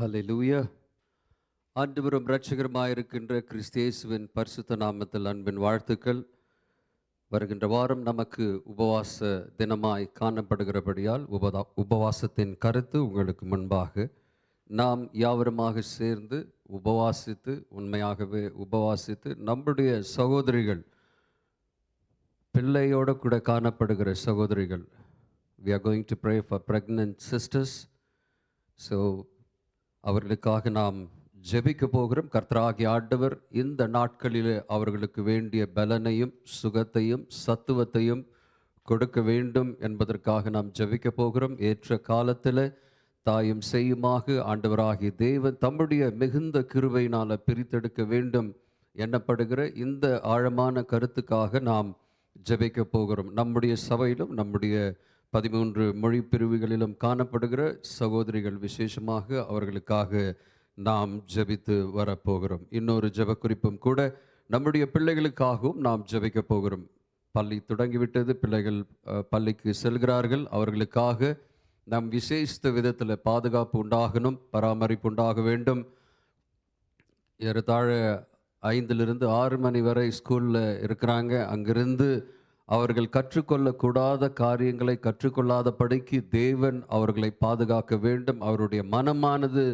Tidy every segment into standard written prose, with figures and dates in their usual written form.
ஹல்லேலூயா. ஆண்டவரும் இரட்சகருமாயிருக்கின்ற கிறிஸ்து இயேசுவின் பரிசுத்த நாமத்தில் அன்பின் வாழ்த்துக்கள். வருகின்ற வாரம் நமக்கு உபவாச தினமாய் காணப்படுகிறபடியால் உபவாசத்தின் கருத்து உங்களுக்கு முன்பாக நாம் யாவருமாக சேர்ந்து உபவாசித்து, உண்மையாகவே உபவாசித்து, நம்முடைய சகோதரிகள், பிள்ளையோடு கூட காணப்படுகிற சகோதரிகள், we are going to pray for pregnant sisters. So அவர்களுக்காக நாம் ஜெபிக்க போகிறோம். கர்த்தராகிய ஆண்டவர் இந்த நாட்களிலே அவர்களுக்கு வேண்டிய பலனையும் சுகத்தையும் சத்துவத்தையும் கொடுக்க வேண்டும் என்பதற்காக நாம் ஜெபிக்க போகிறோம். ஏற்ற காலத்தில் தாயும் செய்யுமாக ஆண்டவராகிய தேவன் தம்முடைய மிகுந்த கிருபையினால் பிரித்தெடுக்க வேண்டும் எண்ணப்படுகிற இந்த ஆழமான கருத்துக்காக நாம் ஜெபிக்க போகிறோம். நம்முடைய சபையிலும் நம்முடைய 13 மொழி பிரிவுகளிலும் காணப்படுகிற சகோதரிகள் விசேஷமாக அவர்களுக்காக நாம் ஜெபித்து வரப்போகிறோம். இன்னொரு ஜெப குறிப்பும் கூட நம்முடைய பிள்ளைகளுக்காகவும் நாம் ஜெபிக்க போகிறோம். பள்ளி தொடங்கிவிட்டது, பிள்ளைகள் பள்ளிக்கு செல்கிறார்கள். அவர்களுக்காக நாம் விசேஷித்த விதத்தில் பாதுகாப்பு உண்டாகணும், பராமரிப்பு உண்டாக வேண்டும். ஏறத்தாழ 5லிருந்து 6 மணி வரை ஸ்கூலில் இருக்கிறாங்க. அங்கிருந்து அவர்கள் கற்றுக்கொள்ளக்கூடாத காரியங்களை கற்றுக்கொள்ளாதபடிக்கு தேவன் அவர்களை பாதுகாக்க வேண்டும். அவருடைய மனமானது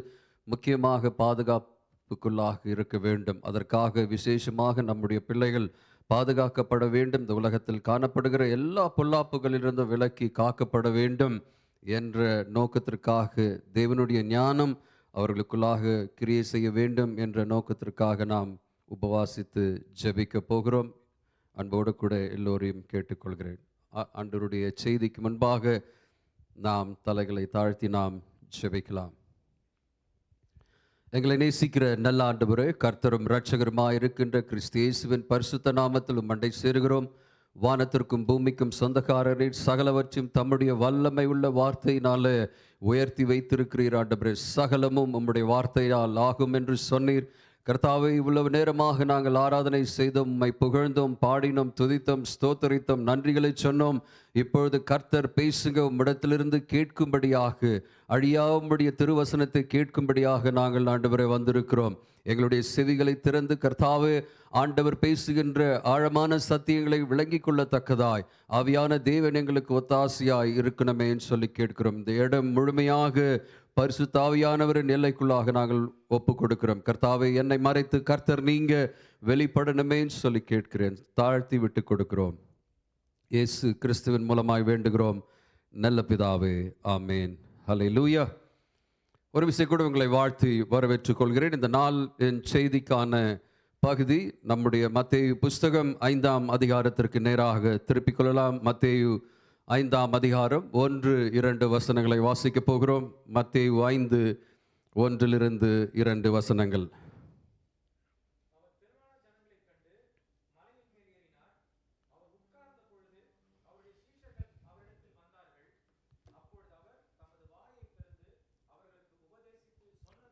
முக்கியமாக பாதுகாப்புக்குள்ளாக இருக்க வேண்டும். அதற்காக விசேஷமாக நம்முடைய பிள்ளைகள் பாதுகாக்கப்பட வேண்டும். இந்த உலகத்தில் காணப்படுகிற எல்லா பொல்லாப்புகளிலிருந்தும் விலக்கி காக்கப்பட வேண்டும் என்ற நோக்கத்திற்காக தேவனுடைய ஞானம் அவர்களுக்குள்ளாக கிரியை செய்ய வேண்டும் என்ற நோக்கத்திற்காக நாம் உபவாசித்து ஜெபிக்க போகிறோம். அன்போடு கூட எல்லோரையும் கேட்டுக்கொள்கிறேன். ஆண்டவருடைய செய்திக்கு முன்பாக நாம் தலைகளை தாழ்த்தி நாம் ஜெபிக்கலாம். எங்களை நேசிக்கிற நல்ல ஆண்டவரே, கர்த்தரும் இரட்சகருமாய் இருக்கின்ற கிறிஸ்து இயேசுவின் பரிசுத்த நாமத்தில் மண்டை சேருகிறோம். வானத்திற்கும் பூமிக்கும் சொந்தக்காரரே, சகலவற்றையும் தம்முடைய வல்லமை உள்ள வார்த்தையினால உயர்த்தி வைத்திருக்கிறீர் ஆண்டவரே. சகலமும் உம்முடைய வார்த்தையால் ஆகும் என்று சொன்னீர். கர்த்தாவே, இவ்வளவு நேரமாக நாங்கள் ஆராதனை செய்தோம், உம்மை புகழ்ந்தோம், பாடினோம், துதித்தோம், ஸ்தோத்தரித்தோம், நன்றிகளை சொன்னோம். இப்பொழுது கர்த்தர் பேசுங்க, உம்மிடத்திலிருந்து கேட்கும்படியாக, அழியா உம்முடைய திருவசனத்தை கேட்கும்படியாக நாங்கள் ஆண்டவரை வந்திருக்கிறோம். எங்களுடைய செவிகளை திறந்து கர்த்தாவே, ஆண்டவர் பேசுகின்ற ஆழமான சத்தியங்களை விளங்கிக் கொள்ளத்தக்கதாய் ஆவியான தேவன் எங்களுக்கு ஒத்தாசையாய் இருக்கணுமே சொல்லி கேட்கிறோம். இந்த இடம் முழுமையாக பரிசுத்த ஆவியானவரின் எல்லைக்குள்ளாக நாங்கள் ஒப்பு கொடுக்கிறோம். கர்த்தாவே, என்னை மறைத்து கர்த்தர் நீங்க வெளிப்படணுமேன்னு சொல்லி கேட்கிறேன். தாழ்த்தி விட்டு கொடுக்கிறோம். இயேசு கிறிஸ்துவின் மூலமாய் வேண்டுகிறோம் நல்ல பிதாவே, ஆமேன். ஹல்லேலூயா. ஒரு விஷயம் கூட உங்களை வாழ்த்தி வரவேற்றுக் கொள்கிறேன். இந்த நாள் என் செய்திக்கான பகுதி நம்முடைய மத்தேயு புஸ்தகம் 5ஆம் அதிகாரத்திற்கு நேராக திருப்பிக் கொள்ளலாம். மத்தேயு 5ஆம் அதிகாரம் 1-2 வசனங்களை வாசிக்க போகிறோம். மத்தேயு 5, 1-2 வசனங்கள்.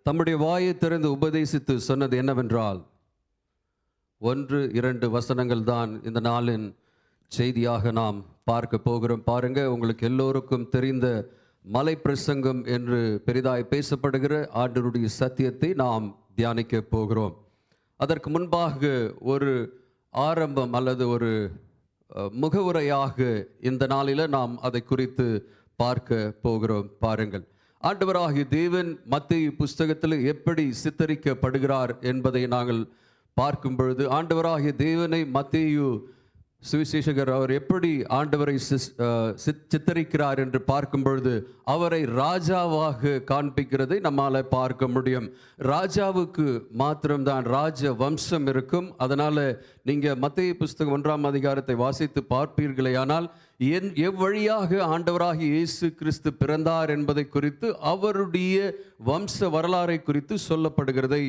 தம்முடைய வாயை திறந்து உபதேசித்து சொன்னது என்னவென்றால், 1-2 வசனங்கள் தான் இந்த நாளின் செய்தியாக நாம் பார்க்க போகிறோம். பாருங்க, உங்களுக்கு எல்லோருக்கும் தெரிந்த மலை பிரசங்கம் என்று பெரிதாய் பேசப்படுகிற ஆண்டவருடைய சத்தியத்தை நாம் தியானிக்க போகிறோம். அதற்கு முன்பாக ஒரு ஆரம்பம் அல்லது ஒரு முகவுரையாக இந்த நாளில் நாம் அதை குறித்து பார்க்க போகிறோம். பாருங்கள், ஆண்டவராகிய தேவன் மத்தேயு புஸ்தகத்தில் எப்படி சித்தரிக்கப்படுகிறார் என்பதை நாங்கள் பார்க்கும் பொழுது, ஆண்டவராகிய தேவனை மத்தேயு சுவிசேஷகர் அவர் எப்படி ஆண்டவரை சித்தரிக்கிறார் என்று பார்க்கும் பொழுது, அவரை ராஜாவாக காண்பிக்கிறதை நம்மால் பார்க்க முடியும். ராஜாவுக்கு மாத்திரம்தான் ராஜ வம்சம் இருக்கும். அதனால நீங்க மத்தேயு புஸ்தகம் 1ஆம் அதிகாரத்தை வாசித்து பார்ப்பீர்களே, ஆனால் எவ்வழியாக ஆண்டவராகிய இயேசு கிறிஸ்து பிறந்தார் என்பதை குறித்து, அவருடைய வம்ச வரலாறை குறித்து சொல்லப்படுகிறதை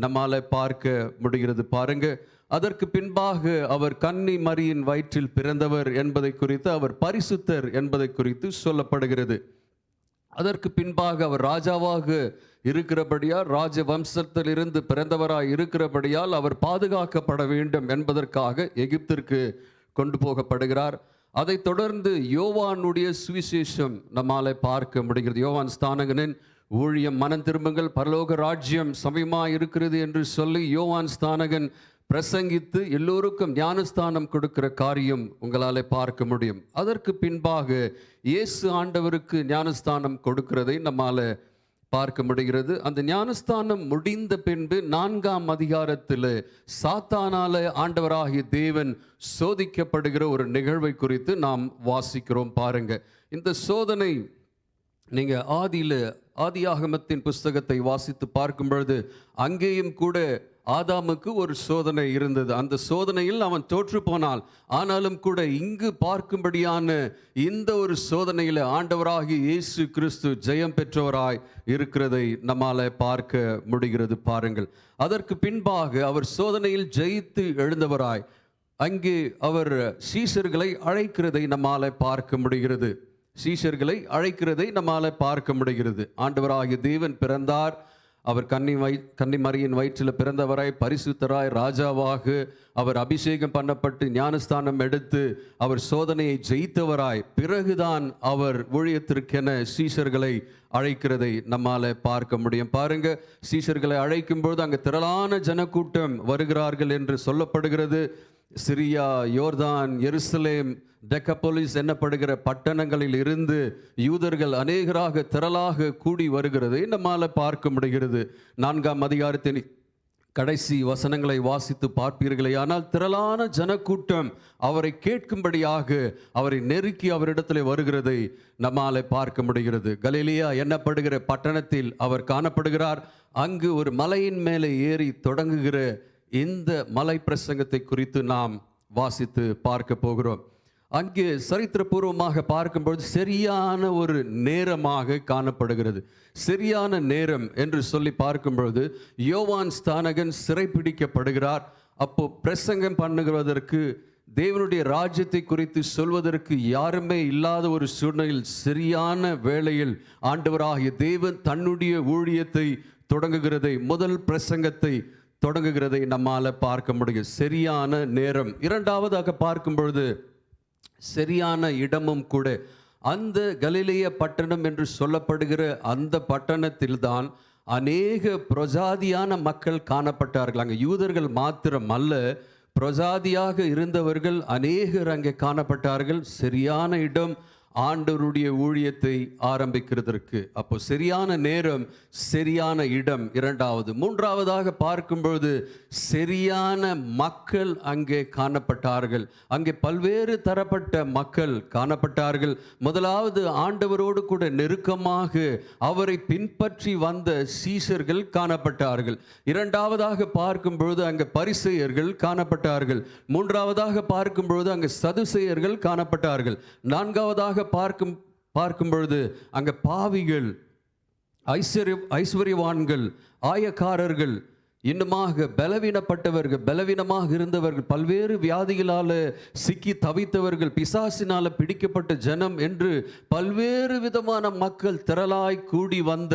நம்மால பார்க்க முடிகிறது. பாருங்க, அதற்கு பின்பாக அவர் கன்னி மரியின் வயிற்றில் பிறந்தவர் என்பதை குறித்து, அவர் பரிசுத்தர் என்பதை குறித்து சொல்லப்படுகிறது. அதற்கு பின்பாக அவர் ராஜாவாக இருக்கிறபடியால், ராஜ வம்சத்தில் இருந்து பிறந்தவராய் இருக்கிறபடியால் அவர் பாதுகாக்கப்பட வேண்டும் என்பதற்காக எகிப்திற்கு கொண்டு போகப்படுகிறார். அதைத் தொடர்ந்து யோவானுடைய சுவிசேஷம் நம்மாலே பார்க்க முடிகிறது. யோவான் ஸ்நானகனின் ஊழியம், மனம் திரும்புங்கள், பரலோக ராஜ்யம் சமயமாய் இருக்கிறது என்று சொல்லி யோவான் ஸ்நானகன் பிரசங்கித்து எல்லோருக்கும் ஞானஸ்தானம் கொடுக்கிற காரியம் உங்களால் பார்க்க முடியும். அதற்கு பின்பாக இயேசு ஆண்டவருக்கு ஞானஸ்தானம் கொடுக்கிறதை நம்மால் பார்க்க முடிகிறது. அந்த ஞானஸ்தானம் முடிந்த பின்பு 4ஆம் அதிகாரத்தில் சாத்தானால ஆண்டவராகிய தேவன் சோதிக்கப்படுகிற ஒரு நிகழ்வை குறித்து நாம் வாசிக்கிறோம். பாருங்க, இந்த சோதனை நீங்க ஆதியாகமத்தின் புஸ்தகத்தை வாசித்து பார்க்கும் பொழுது அங்கேயும் கூட ஆதாமுக்கு ஒரு சோதனை இருந்தது. அந்த சோதனையில் அவன் தோற்று போனான். ஆனாலும் கூட இங்கு பார்க்கும்படியான இந்த ஒரு சோதனையில் ஆண்டவராகிய இயேசு கிறிஸ்து ஜெயம் பெற்றவராய் இருக்கிறதை நம்மால் பார்க்க முடிகிறது. பாருங்கள், அதற்கு பின்பாக அவர் சோதனையில் ஜெயித்து எழுந்தவராய் அங்கே அவர் சீஷர்களை அழைக்கிறதை நம்மால் பார்க்க முடிகிறது. சீஷர்களை அழைக்கிறதை நம்மால் பார்க்க முடிகிறது. ஆண்டவராகிய தேவன் பிறந்தார். அவர் கன்னிமரியின் வயிற்றில் பிறந்தவராய் பரிசுத்தராய் ராஜாவாக அவர் அபிஷேகம் பண்ணப்பட்டு ஞானஸ்தானம் எடுத்து அவர் சோதனையை ஜெயித்தவராய் பிறகுதான் அவர் ஊழியத்திற்கென சீஷர்களை அழைக்கிறதை நம்மால் பார்க்க முடியும். பாருங்க, சீஷர்களை அழைக்கும்போது அங்கே திரளான ஜனக்கூட்டம் வருகிறார்கள் என்று சொல்லப்படுகிறது. சிரியா, யோர்தான், எருசலேம், டெக்கபோலிஸ் என்னப்படுகிற பட்டணங்களில் இருந்து யூதர்கள் அநேகராக திரளாக கூடி வருகிறதை நம்மால் பார்க்க முடிகிறது. 4ஆம் அதிகாரத்தின் கடைசி வசனங்களை வாசித்து பார்ப்பீர்களே, ஆனால் திரளான ஜனக்கூட்டம் அவரை கேட்கும்படியாக அவரை நெருக்கி அவரிடத்தில் வருகிறதை நம்மால் பார்க்க முடிகிறது. கலிலேயா என்னப்படுகிற பட்டணத்தில் அவர் காணப்படுகிறார். அங்கு ஒரு மலையின் மேலே ஏறி தொடங்குகிற இந்த மலை பிரசங்கத்தை குறித்து நாம் வாசித்து பார்க்க போகிறோம். அங்கே சரித்திரபூர்வமாக பார்க்கும்போது சரியான ஒரு நேரமாக காணப்படுகிறது. சரியான நேரம் என்று சொல்லி பார்க்கும்பொழுது யோவான் ஸ்நானகன் சிறைப்பிடிக்கப்படுகிறார். அப்போ பிரசங்கம் பண்ணுகிறதற்கு, தேவனுடைய ராஜ்யத்தை குறித்து சொல்வதற்கு யாருமே இல்லாத ஒரு சூழ்நிலையில் சரியான வேளையில் ஆண்டவராகிய தேவன் தன்னுடைய ஊழியத்தை தொடங்குகிறதை, முதல் பிரசங்கத்தை தொடங்குகிறதை நம்மால் பார்க்க முடியும். சரியான நேரம். இரண்டாவதாக பார்க்கும் பொழுது சரியான இடமும் கூட. அந்த கலிலேய பட்டணம் என்று சொல்லப்படுகிற அந்த பட்டணத்தில்தான் அநேக பிரஜாதியான மக்கள் காணப்பட்டார்கள். அங்கே யூதர்கள் மாத்திரம் அல்ல, பிரஜாதியாக இருந்தவர்கள் அநேகர் அங்கே காணப்பட்டார்கள். சரியான இடம் ஆண்டவருடைய ஊழியத்தை ஆரம்பிக்கிறதற்கு. அப்போ சரியான நேரம், சரியான இடம் இரண்டாவது. மூன்றாவதாக பார்க்கும்பொழுது சரியான மக்கள் அங்கே காணப்பட்டார்கள். அங்கே பல்வேறு தரப்பட்ட மக்கள் காணப்பட்டார்கள். முதலாவது ஆண்டவரோடு கூட நெருக்கமாக அவரை பின்பற்றி வந்த சீஷர்கள் காணப்பட்டார்கள். இரண்டாவதாக பார்க்கும்பொழுது அங்கே பரிசேயர்கள் காணப்பட்டார்கள். மூன்றாவதாக பார்க்கும்பொழுது அங்கே சதுசேயர்கள் காணப்பட்டார்கள். நான்காவதாக பார்க்கும் பொழுது அங்க பாவிகள், ஐஸ்வர்யவான்கள், ஆயக்காரர்கள், இன்னுமாக பலவீனப்பட்டவர்கள், பலவீனமாக இருந்தவர்கள், பல்வேறு வியாதிகளால் சிக்கி தவித்தவர்கள், பிசாசினால் பிடிக்கப்பட்ட ஜனம் என்று பல்வேறு விதமான மக்கள் திரளாய் கூடி வந்த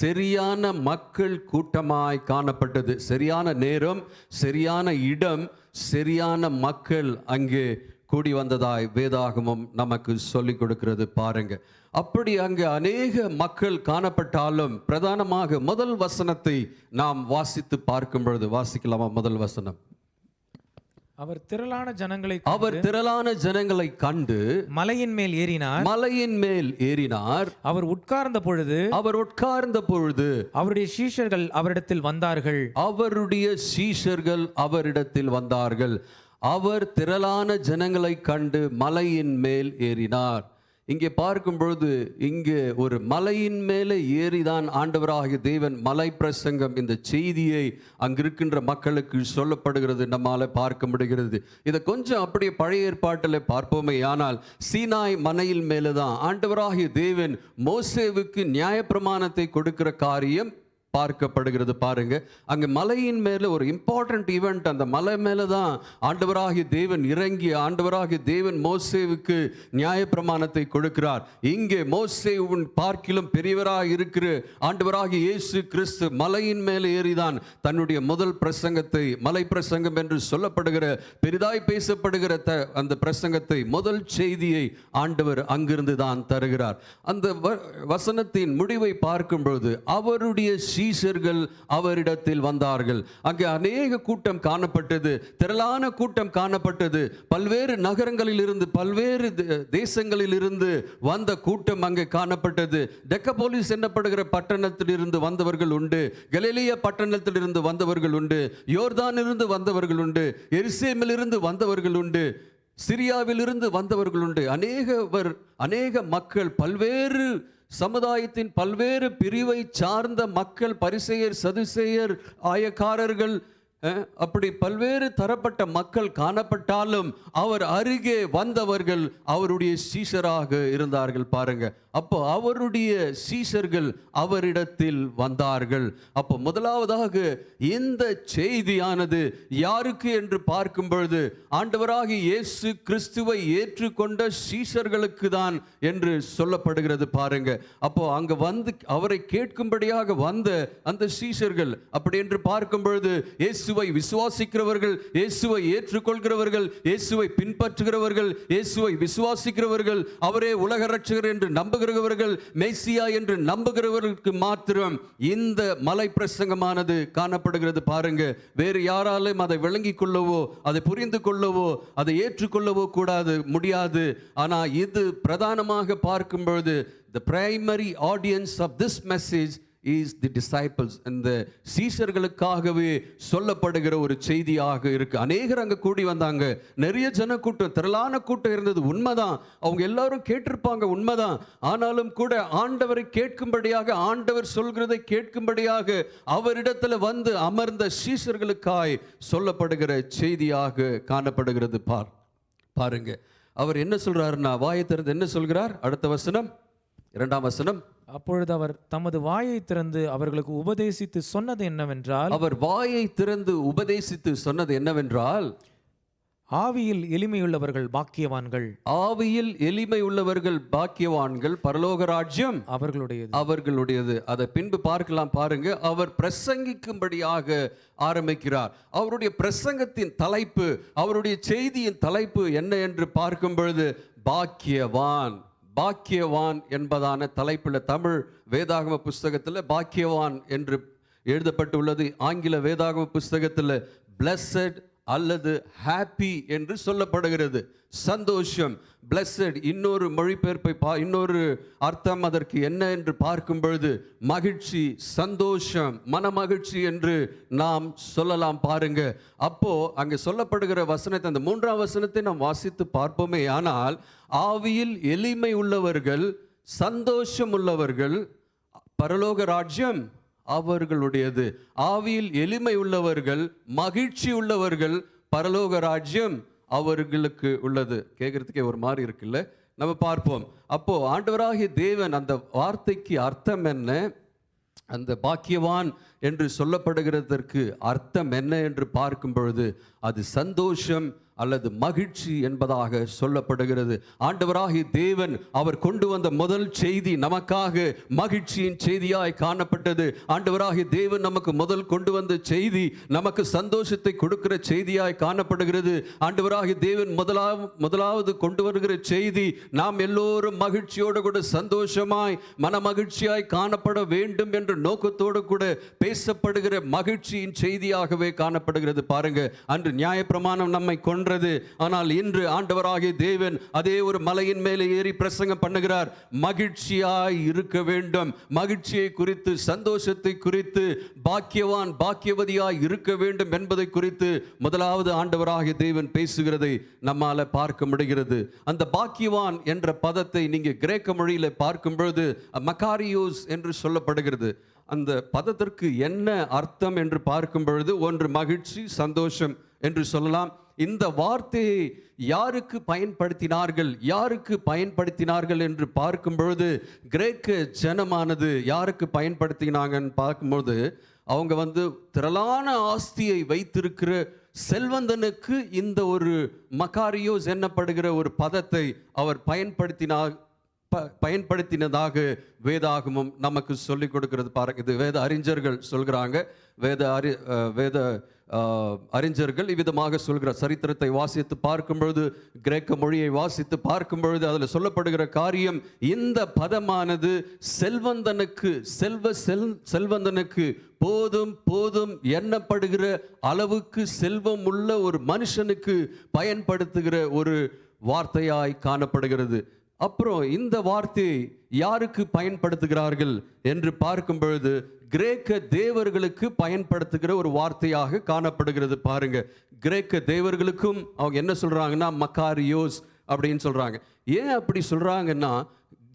சரியான மக்கள் கூட்டமாய் காணப்பட்டது. சரியான நேரம், சரியான இடம், சரியான மக்கள் அங்கே கூடி வந்ததாய் வேதாகமம் நமக்கு சொல்லிக் கொடுக்கிறது. பாருங்க, அப்படி அங்கே அநேக மக்கள் காணப்பட்டாலும் பிரதானமாக முதல் வசனத்தை நாம் வாசித்து பார்க்கும் பொழுது, வாசிக்கலாமா? முதல் வசனம். அவர் திரளான ஜனங்களை கண்டு மலையின் மேல் ஏறினார். அவர் உட்கார்ந்த பொழுது அவருடைய சீஷர்கள் அவரிடத்தில் வந்தார்கள். அவர் திரளான ஜனங்களை கண்டு மலையின் மேல் ஏறினார். இங்கே பார்க்கும் பொழுது இங்கே ஒரு மலையின் மேலே ஏறிதான் ஆண்டவராகிய தேவன் மலை பிரசங்கம் இந்த செய்தியை அங்கிருக்கின்ற மக்களுக்கு சொல்லப்படுகிறது நம்மால பார்க்க முடிகிறது. இதை கொஞ்சம் அப்படியே பழைய ஏற்பாட்டில் பார்ப்போமே. ஆனால் சீனாய் மலையின் மேலே தான் ஆண்டவராகிய தேவன் மோசேவுக்கு நியாயப்பிரமாணத்தை கொடுக்கிற காரியம் பார்க்கப்படுகிறது பாருங்க. அங்க மலையின் மேல ஒரு இம்பார்ட்டன்ட் ஈவெண்ட், அந்த மலை மேல தான் ஆண்டவராகிய தேவன் இறங்கி ஆண்டவராகிய தேவன் மோசேவுக்கு நியாயப்பிரமாணத்தை கொடுக்கிறார். இங்கே மோசேவின் பார்க்கிலும் பெரியவராக இருக்கிற ஆண்டவராகிய இயேசு கிறிஸ்து மலையின் மேலே ஏறிதான் தன்னுடைய முதல் பிரசங்கத்தை, மலை பிரசங்கம் என்று சொல்லப்படுகிற பெரிதாய் பேசப்படுகிற அந்த பிரசங்கத்தை, முதல் செய்தியை ஆண்டவர் அங்கிருந்து தான் தருகிறார். அந்த வசனத்தின் முடிவை பார்க்கும் பொழுது அவருடைய சீஷர்கள் அவரிடத்தில் வந்தார்கள். அங்கே அநேக கூட்டம் காணப்பட்டது, திரளான கூட்டம் காணப்பட்டது. பல்வேறு நகரங்களில் இருந்து, பல்வேறு தேசங்களில் இருந்து வந்த கூட்டம் அங்கே காணப்பட்டது. டெக்கபோலிஸ் என்னப்படுகிற பட்டணத்தில் இருந்து வந்தவர்கள் உண்டு, கலிலேயா பட்டணத்தில் இருந்து வந்தவர்கள் உண்டு, யோர்தானிலிருந்து வந்தவர்கள் உண்டு, எருசலேமில் இருந்து வந்தவர்கள் உண்டு, சிரியாவில் இருந்து வந்தவர்கள் உண்டு. அநேக மக்கள், பல்வேறு சமுதாயத்தின் பல்வேறு பிரிவை சார்ந்த மக்கள், பரிசேயர், சதுசேயர், ஆயக்காரர்கள், அப்படி பல்வேறு தரப்பட்ட மக்கள் காணப்பட்டாலும் அவர் அருகே வந்தவர்கள் அவருடைய சீஷராக இருந்தார்கள் பாருங்க. அப்போ அவருடைய சீஷர்கள் அவரிடத்தில் வந்தார்கள். அப்போ முதலாவதாக இந்த செய்தியானது யாருக்கு என்று பார்க்கும் பொழுது ஆண்டவராகிய இயேசு கிறிஸ்துவை ஏற்றுக்கொண்ட சீஷர்களுக்கு தான் என்று சொல்லப்படுகிறது பாருங்க. அப்போ அங்க வந்து அவரை கேட்கும்படியாக வந்த அந்த சீஷர்கள், அப்படி என்று பார்க்கும் பொழுது இயேசுவை விசுவாசிக்கிறவர்கள், இயேசுவை ஏற்றுக்கொள்கிறவர்கள், இயேசுவை பின்பற்றுகிறவர்கள், இயேசுவை விசுவாசிக்கிறவர்கள், அவரே உலக இரட்சகர் என்று நம்புகிறவர்கள், மெய்சியா என்று நம்புகிறவர்களுக்கு மாத்திரம் இந்த மலை பிரசங்கமானது காணப்படுகிறது பாருங்க. வேறு யாராலும் அதை விளங்கிக் கொள்ளவோ, அதை புரிந்து கொள்ளவோ, அதை ஏற்றுக்கொள்ளவோ முடியாது. ஆனால் இது பிரதானமாக பார்க்கும் பொழுது the primary audience of this message is the disciples. இந்த சீஷர்களுக்காகவே சொல்லப்படுகிற ஒரு செய்தியாக இருக்கு. அநேகர் அங்க கூடி வந்தாங்க, நிறைய ஜன கூட்டம், திரளான கூட்டம் இருந்தது, உண்மைதான். அவங்க எல்லாரும் கேட்டிருப்பாங்க, உண்மைதான். ஆனாலும் கூட ஆண்டவரை கேட்கும்படியாக, ஆண்டவர் சொல்கிறதை கேட்கும்படியாக அவரிடத்துல வந்து அமர்ந்த சீஷர்களுக்காய் சொல்லப்படுகிற செய்தியாக காணப்படுகிறது. பாருங்க, அவர் என்ன சொல்றாருன்னா, வாயை திறந்து என்ன சொல்கிறார்? அடுத்த வசனம், 2ஆம் வசனம். அப்பொழுது அவர் தமது வாயை திறந்து அவர்களுக்கு உபதேசித்து சொன்னது என்னவென்றால், அவர் வாயை திறந்து உபதேசித்து சொன்னது என்னவென்றால், ஆவியில் எளிமையுள்ளவர்கள் பாக்கியவான்கள், ஆவியில் எளிமை உள்ளவர்கள் பாக்கியவான்கள், பரலோக ராஜ்யம் அவர்களுடையது. அதை பின்பு பார்க்கலாம் பாருங்க. அவர் பிரசங்கிக்கும்படியாக ஆரம்பிக்கிறார். அவருடைய பிரசங்கத்தின் தலைப்பு, அவருடைய செய்தியின் தலைப்பு என்ன என்று பார்க்கும் பொழுது பாக்கியவான். பாக்கியவான் என்பதான தலைப்பில் தமிழ் வேதாகம புஸ்தகத்தில் பாக்கியவான் என்று எழுதப்பட்டுள்ளது. ஆங்கில வேதாகம புஸ்தகத்தில் பிளஸட் அல்லது ஹாப்பி என்று சொல்லப்படுகிறது. சந்தோஷம், பிளஸட். இன்னொரு மொழிபெயர்ப்பை, இன்னொரு அர்த்தம் அதற்கு என்ன என்று பார்க்கும் பொழுது மகிழ்ச்சி, சந்தோஷம், மனமகிழ்ச்சி என்று நாம் சொல்லலாம் பாருங்க. அப்போ அங்கே சொல்லப்படுகிற வசனத்தை, அந்த 3ஆம் வசனத்தை நாம் வாசித்து பார்ப்போமே. ஆனால் ஆவியில் எளிமை உள்ளவர்கள், சந்தோஷம் உள்ளவர்கள், பரலோக ராஜ்யம் அவர்களுடையது. ஆவியில் எளிமை உள்ளவர்கள், மகிழ்ச்சி உள்ளவர்கள், பரலோக ராஜ்யம் அவர்களுக்கு உள்ளது. கேட்கறதுக்கே ஒரு மாதிரி இருக்குல்ல? நம்ம பார்ப்போம். அப்போ ஆண்டவராகிய தேவன், அந்த வார்த்தைக்கு அர்த்தம் என்ன, அந்த பாக்கியவான் என்று சொல்லப்படுகிறதற்கு அர்த்தம் என்ன என்று பார்க்கும் பொழுது அது சந்தோஷம் அல்லது மகிழ்ச்சி என்பதாக சொல்லப்படுகிறது. ஆண்டவராகிய தேவன் அவர் கொண்டு வந்த முதல் செய்தி நமக்காக மகிழ்ச்சியின் செய்தியாய் காணப்பட்டது. ஆண்டவராகிய தேவன் நமக்கு முதல் கொண்டு வந்த செய்தி நமக்கு சந்தோஷத்தை கொடுக்கிற செய்தியாய் காணப்படுகிறது. ஆண்டவராகிய தேவன் முதலாவது கொண்டு வருகிற செய்தி நாம் எல்லோரும் மகிழ்ச்சியோடு கூட சந்தோஷமாய் மன மகிழ்ச்சியாய் காணப்பட வேண்டும் என்ற நோக்கத்தோடு கூட பேசப்படுகிற மகிழ்ச்சியின் செய்தியாகவே காணப்படுகிறது. பாருங்க, அன்று நியாயப்பிரமாணம் நம்மை கொன்றது. ஆனால் இன்று ஆண்டவராகிய தேவன் அதே ஒரு மலையின் மேலே ஏறி பிரசங்கம் பண்ணுகிறார். மகிழ்ச்சியாய் இருக்க வேண்டும், மகிழ்ச்சியை குறித்து, சந்தோஷத்தை குறித்து, பாக்கியவான் பாக்கியவதியாய் இருக்க வேண்டும் என்பதை குறித்து முதலாவது ஆண்டவராகிய தேவன் பேசுகிறதை நம்மால பார்க்க முடிகிறது. அந்த பாக்கியவான் என்ற பதத்தை நீங்க கிரேக்க மொழியில பார்க்கும் பொழுது மக்காரியோஸ் என்று சொல்லப்படுகிறது. அந்த பதத்திற்கு என்ன அர்த்தம் என்று பார்க்கும் பொழுது, ஒன்று மகிழ்ச்சி, சந்தோஷம் என்று சொல்லலாம். இந்த வார்த்தையை யாருக்கு பயன்படுத்தினார்கள் என்று பார்க்கும் பொழுது, கிரேக்க ஜனமானது யாருக்கு பயன்படுத்தினாங்கன்னு பார்க்கும்போது, அவங்க திரளான ஆஸ்தியை வைத்திருக்கிற செல்வந்தனுக்கு இந்த ஒரு மக்காரியோஸ் என்னப்படுகிற ஒரு பதத்தை அவர் பயன்படுத்தினதாக வேதாகமம் நமக்கு சொல்லிக் கொடுக்கிறது. பாருங்க, இது வேத அறிஞர்கள் சொல்கிறாங்க. வேத அறிஞர்கள் இவ்விதமாக சொல்கிற சரித்திரத்தை வாசித்து பார்க்கும் பொழுது, கிரேக்க மொழியை வாசித்து பார்க்கும் பொழுது அதில் சொல்லப்படுகிற காரியம், இந்த பதமானது செல்வந்தனுக்கு போதும் எண்ணப்படுகிற அளவுக்கு செல்வம் உள்ள ஒரு மனுஷனுக்கு பயன்படுத்துகிற ஒரு வார்த்தையாய் காணப்படுகிறது. அப்புறம் இந்த வார்த்தையை யாருக்கு பயன்படுத்துகிறார்கள் என்று பார்க்கும் பொழுது, கிரேக்க தேவர்களுக்கு பயன்படுத்துகிற ஒரு வார்த்தையாக காணப்படுகிறது. பாருங்க, கிரேக்க தேவர்களுக்கும் அவங்க என்ன சொல்றாங்கன்னா மக்காரியோஸ் அப்படின்னு சொல்றாங்க. ஏன் அப்படி சொல்றாங்கன்னா,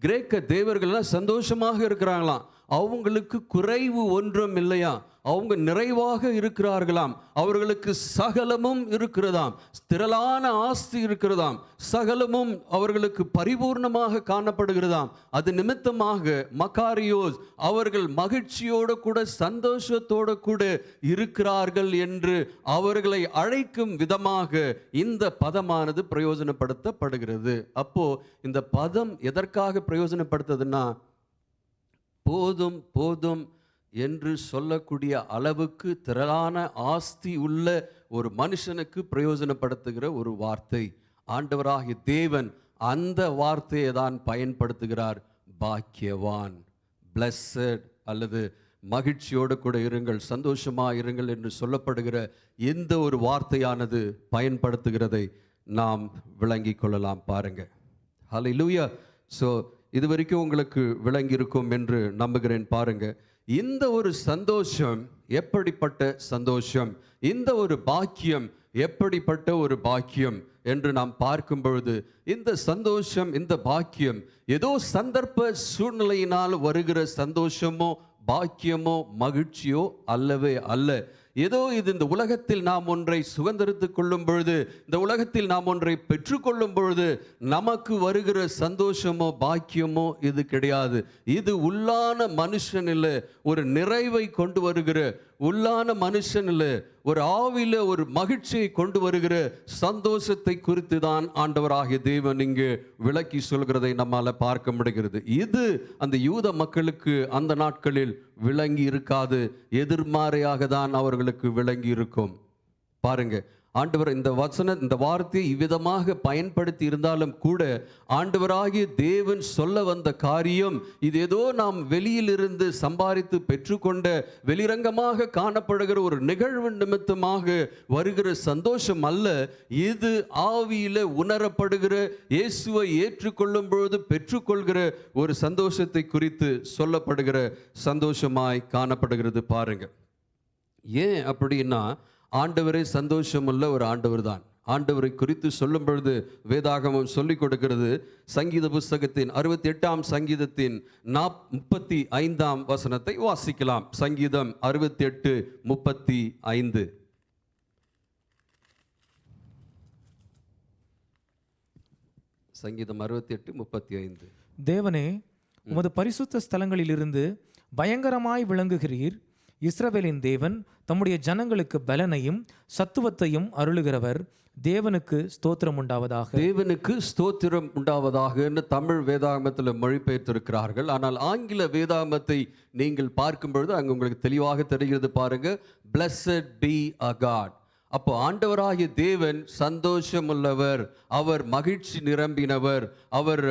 கிரேக்க தேவர்கள்லாம் சந்தோஷமாக இருக்கிறாங்களாம், அவங்களுக்கு குறைவு ஒன்றும் இல்லையா, அவங்க நிறைவாக இருக்கிறார்களாம், அவர்களுக்கு சகலமும் இருக்கிறதாம், திரளான ஆஸ்தி இருக்கிறதாம், சகலமும் அவர்களுக்கு பரிபூர்ணமாக காணப்படுகிறதாம். அது நிமித்தமாக மக்காரியோஸ் அவர்கள் மகிழ்ச்சியோடு கூட சந்தோஷத்தோடு கூட இருக்கிறார்கள் என்று அவர்களை அழைக்கும் விதமாக இந்த பதமானது பிரயோஜனப்படுத்தப்படுகிறது. அப்போ இந்த பதம் எதற்காக பிரயோஜனப்படுத்துதுன்னா, போதும் என்று சொல்லக்கூடிய அளவுக்கு திரளான ஆஸ்தி உள்ள ஒரு மனுஷனுக்கு பிரயோஜனப்படுத்துகிற ஒரு வார்த்தை. ஆண்டவராகிய தேவன் அந்த வார்த்தையை தான் பயன்படுத்துகிறார். பாக்கியவான், பிளஸட், அல்லது மகிழ்ச்சியோடு கூட இருங்கள், சந்தோஷமாக இருங்கள் என்று சொல்லப்படுகிற எந்த ஒரு வார்த்தையானது பயன்படுத்துகிறதை நாம் விளங்கி கொள்ளலாம். பாருங்க, ஹல்லேலூயா. ஸோ இது வரைக்கும் உங்களுக்கு விளங்கி இருக்கும் என்று நம்புகிறேன். பாருங்க, இந்த ஒரு சந்தோஷம் எப்படிப்பட்ட சந்தோஷம், இந்த ஒரு பாக்கியம் எப்படிப்பட்ட ஒரு பாக்கியம் என்று நாம் பார்க்கும் பொழுது, இந்த சந்தோஷம், இந்த பாக்கியம் ஏதோ சந்தர்ப்ப சூழ்நிலையினால் வருகிற சந்தோஷமோ பாக்கியமோ மகிழ்ச்சியோ அல்லவே அல்ல. ஏதோ இது இந்த உலகத்தில் நாம் ஒன்றை சுதந்திரித்துக் கொள்ளும் பொழுது, இந்த உலகத்தில் நாம் ஒன்றை பெற்றுக்கொள்ளும் பொழுது நமக்கு வருகிற சந்தோஷமோ பாக்கியமோ இது கிடையாது. இது உள்ளான மனுஷனில் ஒரு நிறைவை கொண்டு வருகிற, உள்ளான மனுஷனில் ஒரு ஆவில ஒரு மகிழ்ச்சியை கொண்டு வருகிற சந்தோஷத்தை குறித்து தான் ஆண்டவராகிய தேவன் இங்கு விளக்கி சொல்கிறதை நம்மால பார்க்க முடிகிறது. இது அந்த யூத மக்களுக்கு அந்த நாட்களில் விளங்கி இருக்காது, எதிர்மாறையாக தான் அவர்களுக்கு விளங்கி இருக்கும். பாருங்க, ஆண்டவர் இந்த வார்த்தையை இவ்விதமாக பயன்படுத்தி இருந்தாலும் கூட, ஆண்டவராகிய தேவன் சொல்ல வந்த காரியம் இது ஏதோ நாம் வெளியிலிருந்து சம்பாதித்து பெற்றுக்கொண்ட வெளிரங்கமாக காணப்படுகிற ஒரு நிகழ்வு நிமித்தமாக வருகிற சந்தோஷம் அல்ல. இது ஆவியில உணரப்படுகிற, இயேசுவை ஏற்றுக்கொள்ளும் பொழுது பெற்றுக்கொள்கிற ஒரு சந்தோஷத்தை குறித்து சொல்லப்படுகிற சந்தோஷமாய் காணப்படுகிறது. பாருங்க, ஏன் அப்படின்னா, ஆண்டவரே சந்தோஷமுள்ள ஒரு ஆண்டவர் தான். ஆண்டவரை குறித்து சொல்லும் பொழுது வேதாகமம் சொல்லிக் கொடுக்கிறது. சங்கீத புஸ்தகத்தின் 68ஆம் சங்கீதத்தின் 35ஆம் வசனத்தை வாசிக்கலாம். சங்கீதம் 68:35. சங்கீதம் 68:35. தேவனே, உமது பரிசுத்த ஸ்தலங்களிலிருந்து பயங்கரமாய் விளங்குகிறீர். இஸ்ரவேலின் தேவன் தம்முடைய ஜனங்களுக்கு பலனையும் சத்துவத்தையும் அருளுகிறவர். தேவனுக்கு ஸ்தோத்திரம் உண்டாவதாக. தேவனுக்கு ஸ்தோத்திரம் உண்டாவதாக என்று தமிழ் வேதாகமத்தில் மொழிபெயர்த்திருக்கிறார்கள். ஆனால் ஆங்கில வேதாகமத்தை நீங்கள் பார்க்கும் பொழுது அங்கே உங்களுக்கு தெளிவாக தெரிகிறது. பாருங்க, blessed be a God. அப்போ ஆண்டவராகிய தேவன் சந்தோஷமுள்ளவர், அவர் மகிழ்ச்சி நிரம்பினவர், அவர்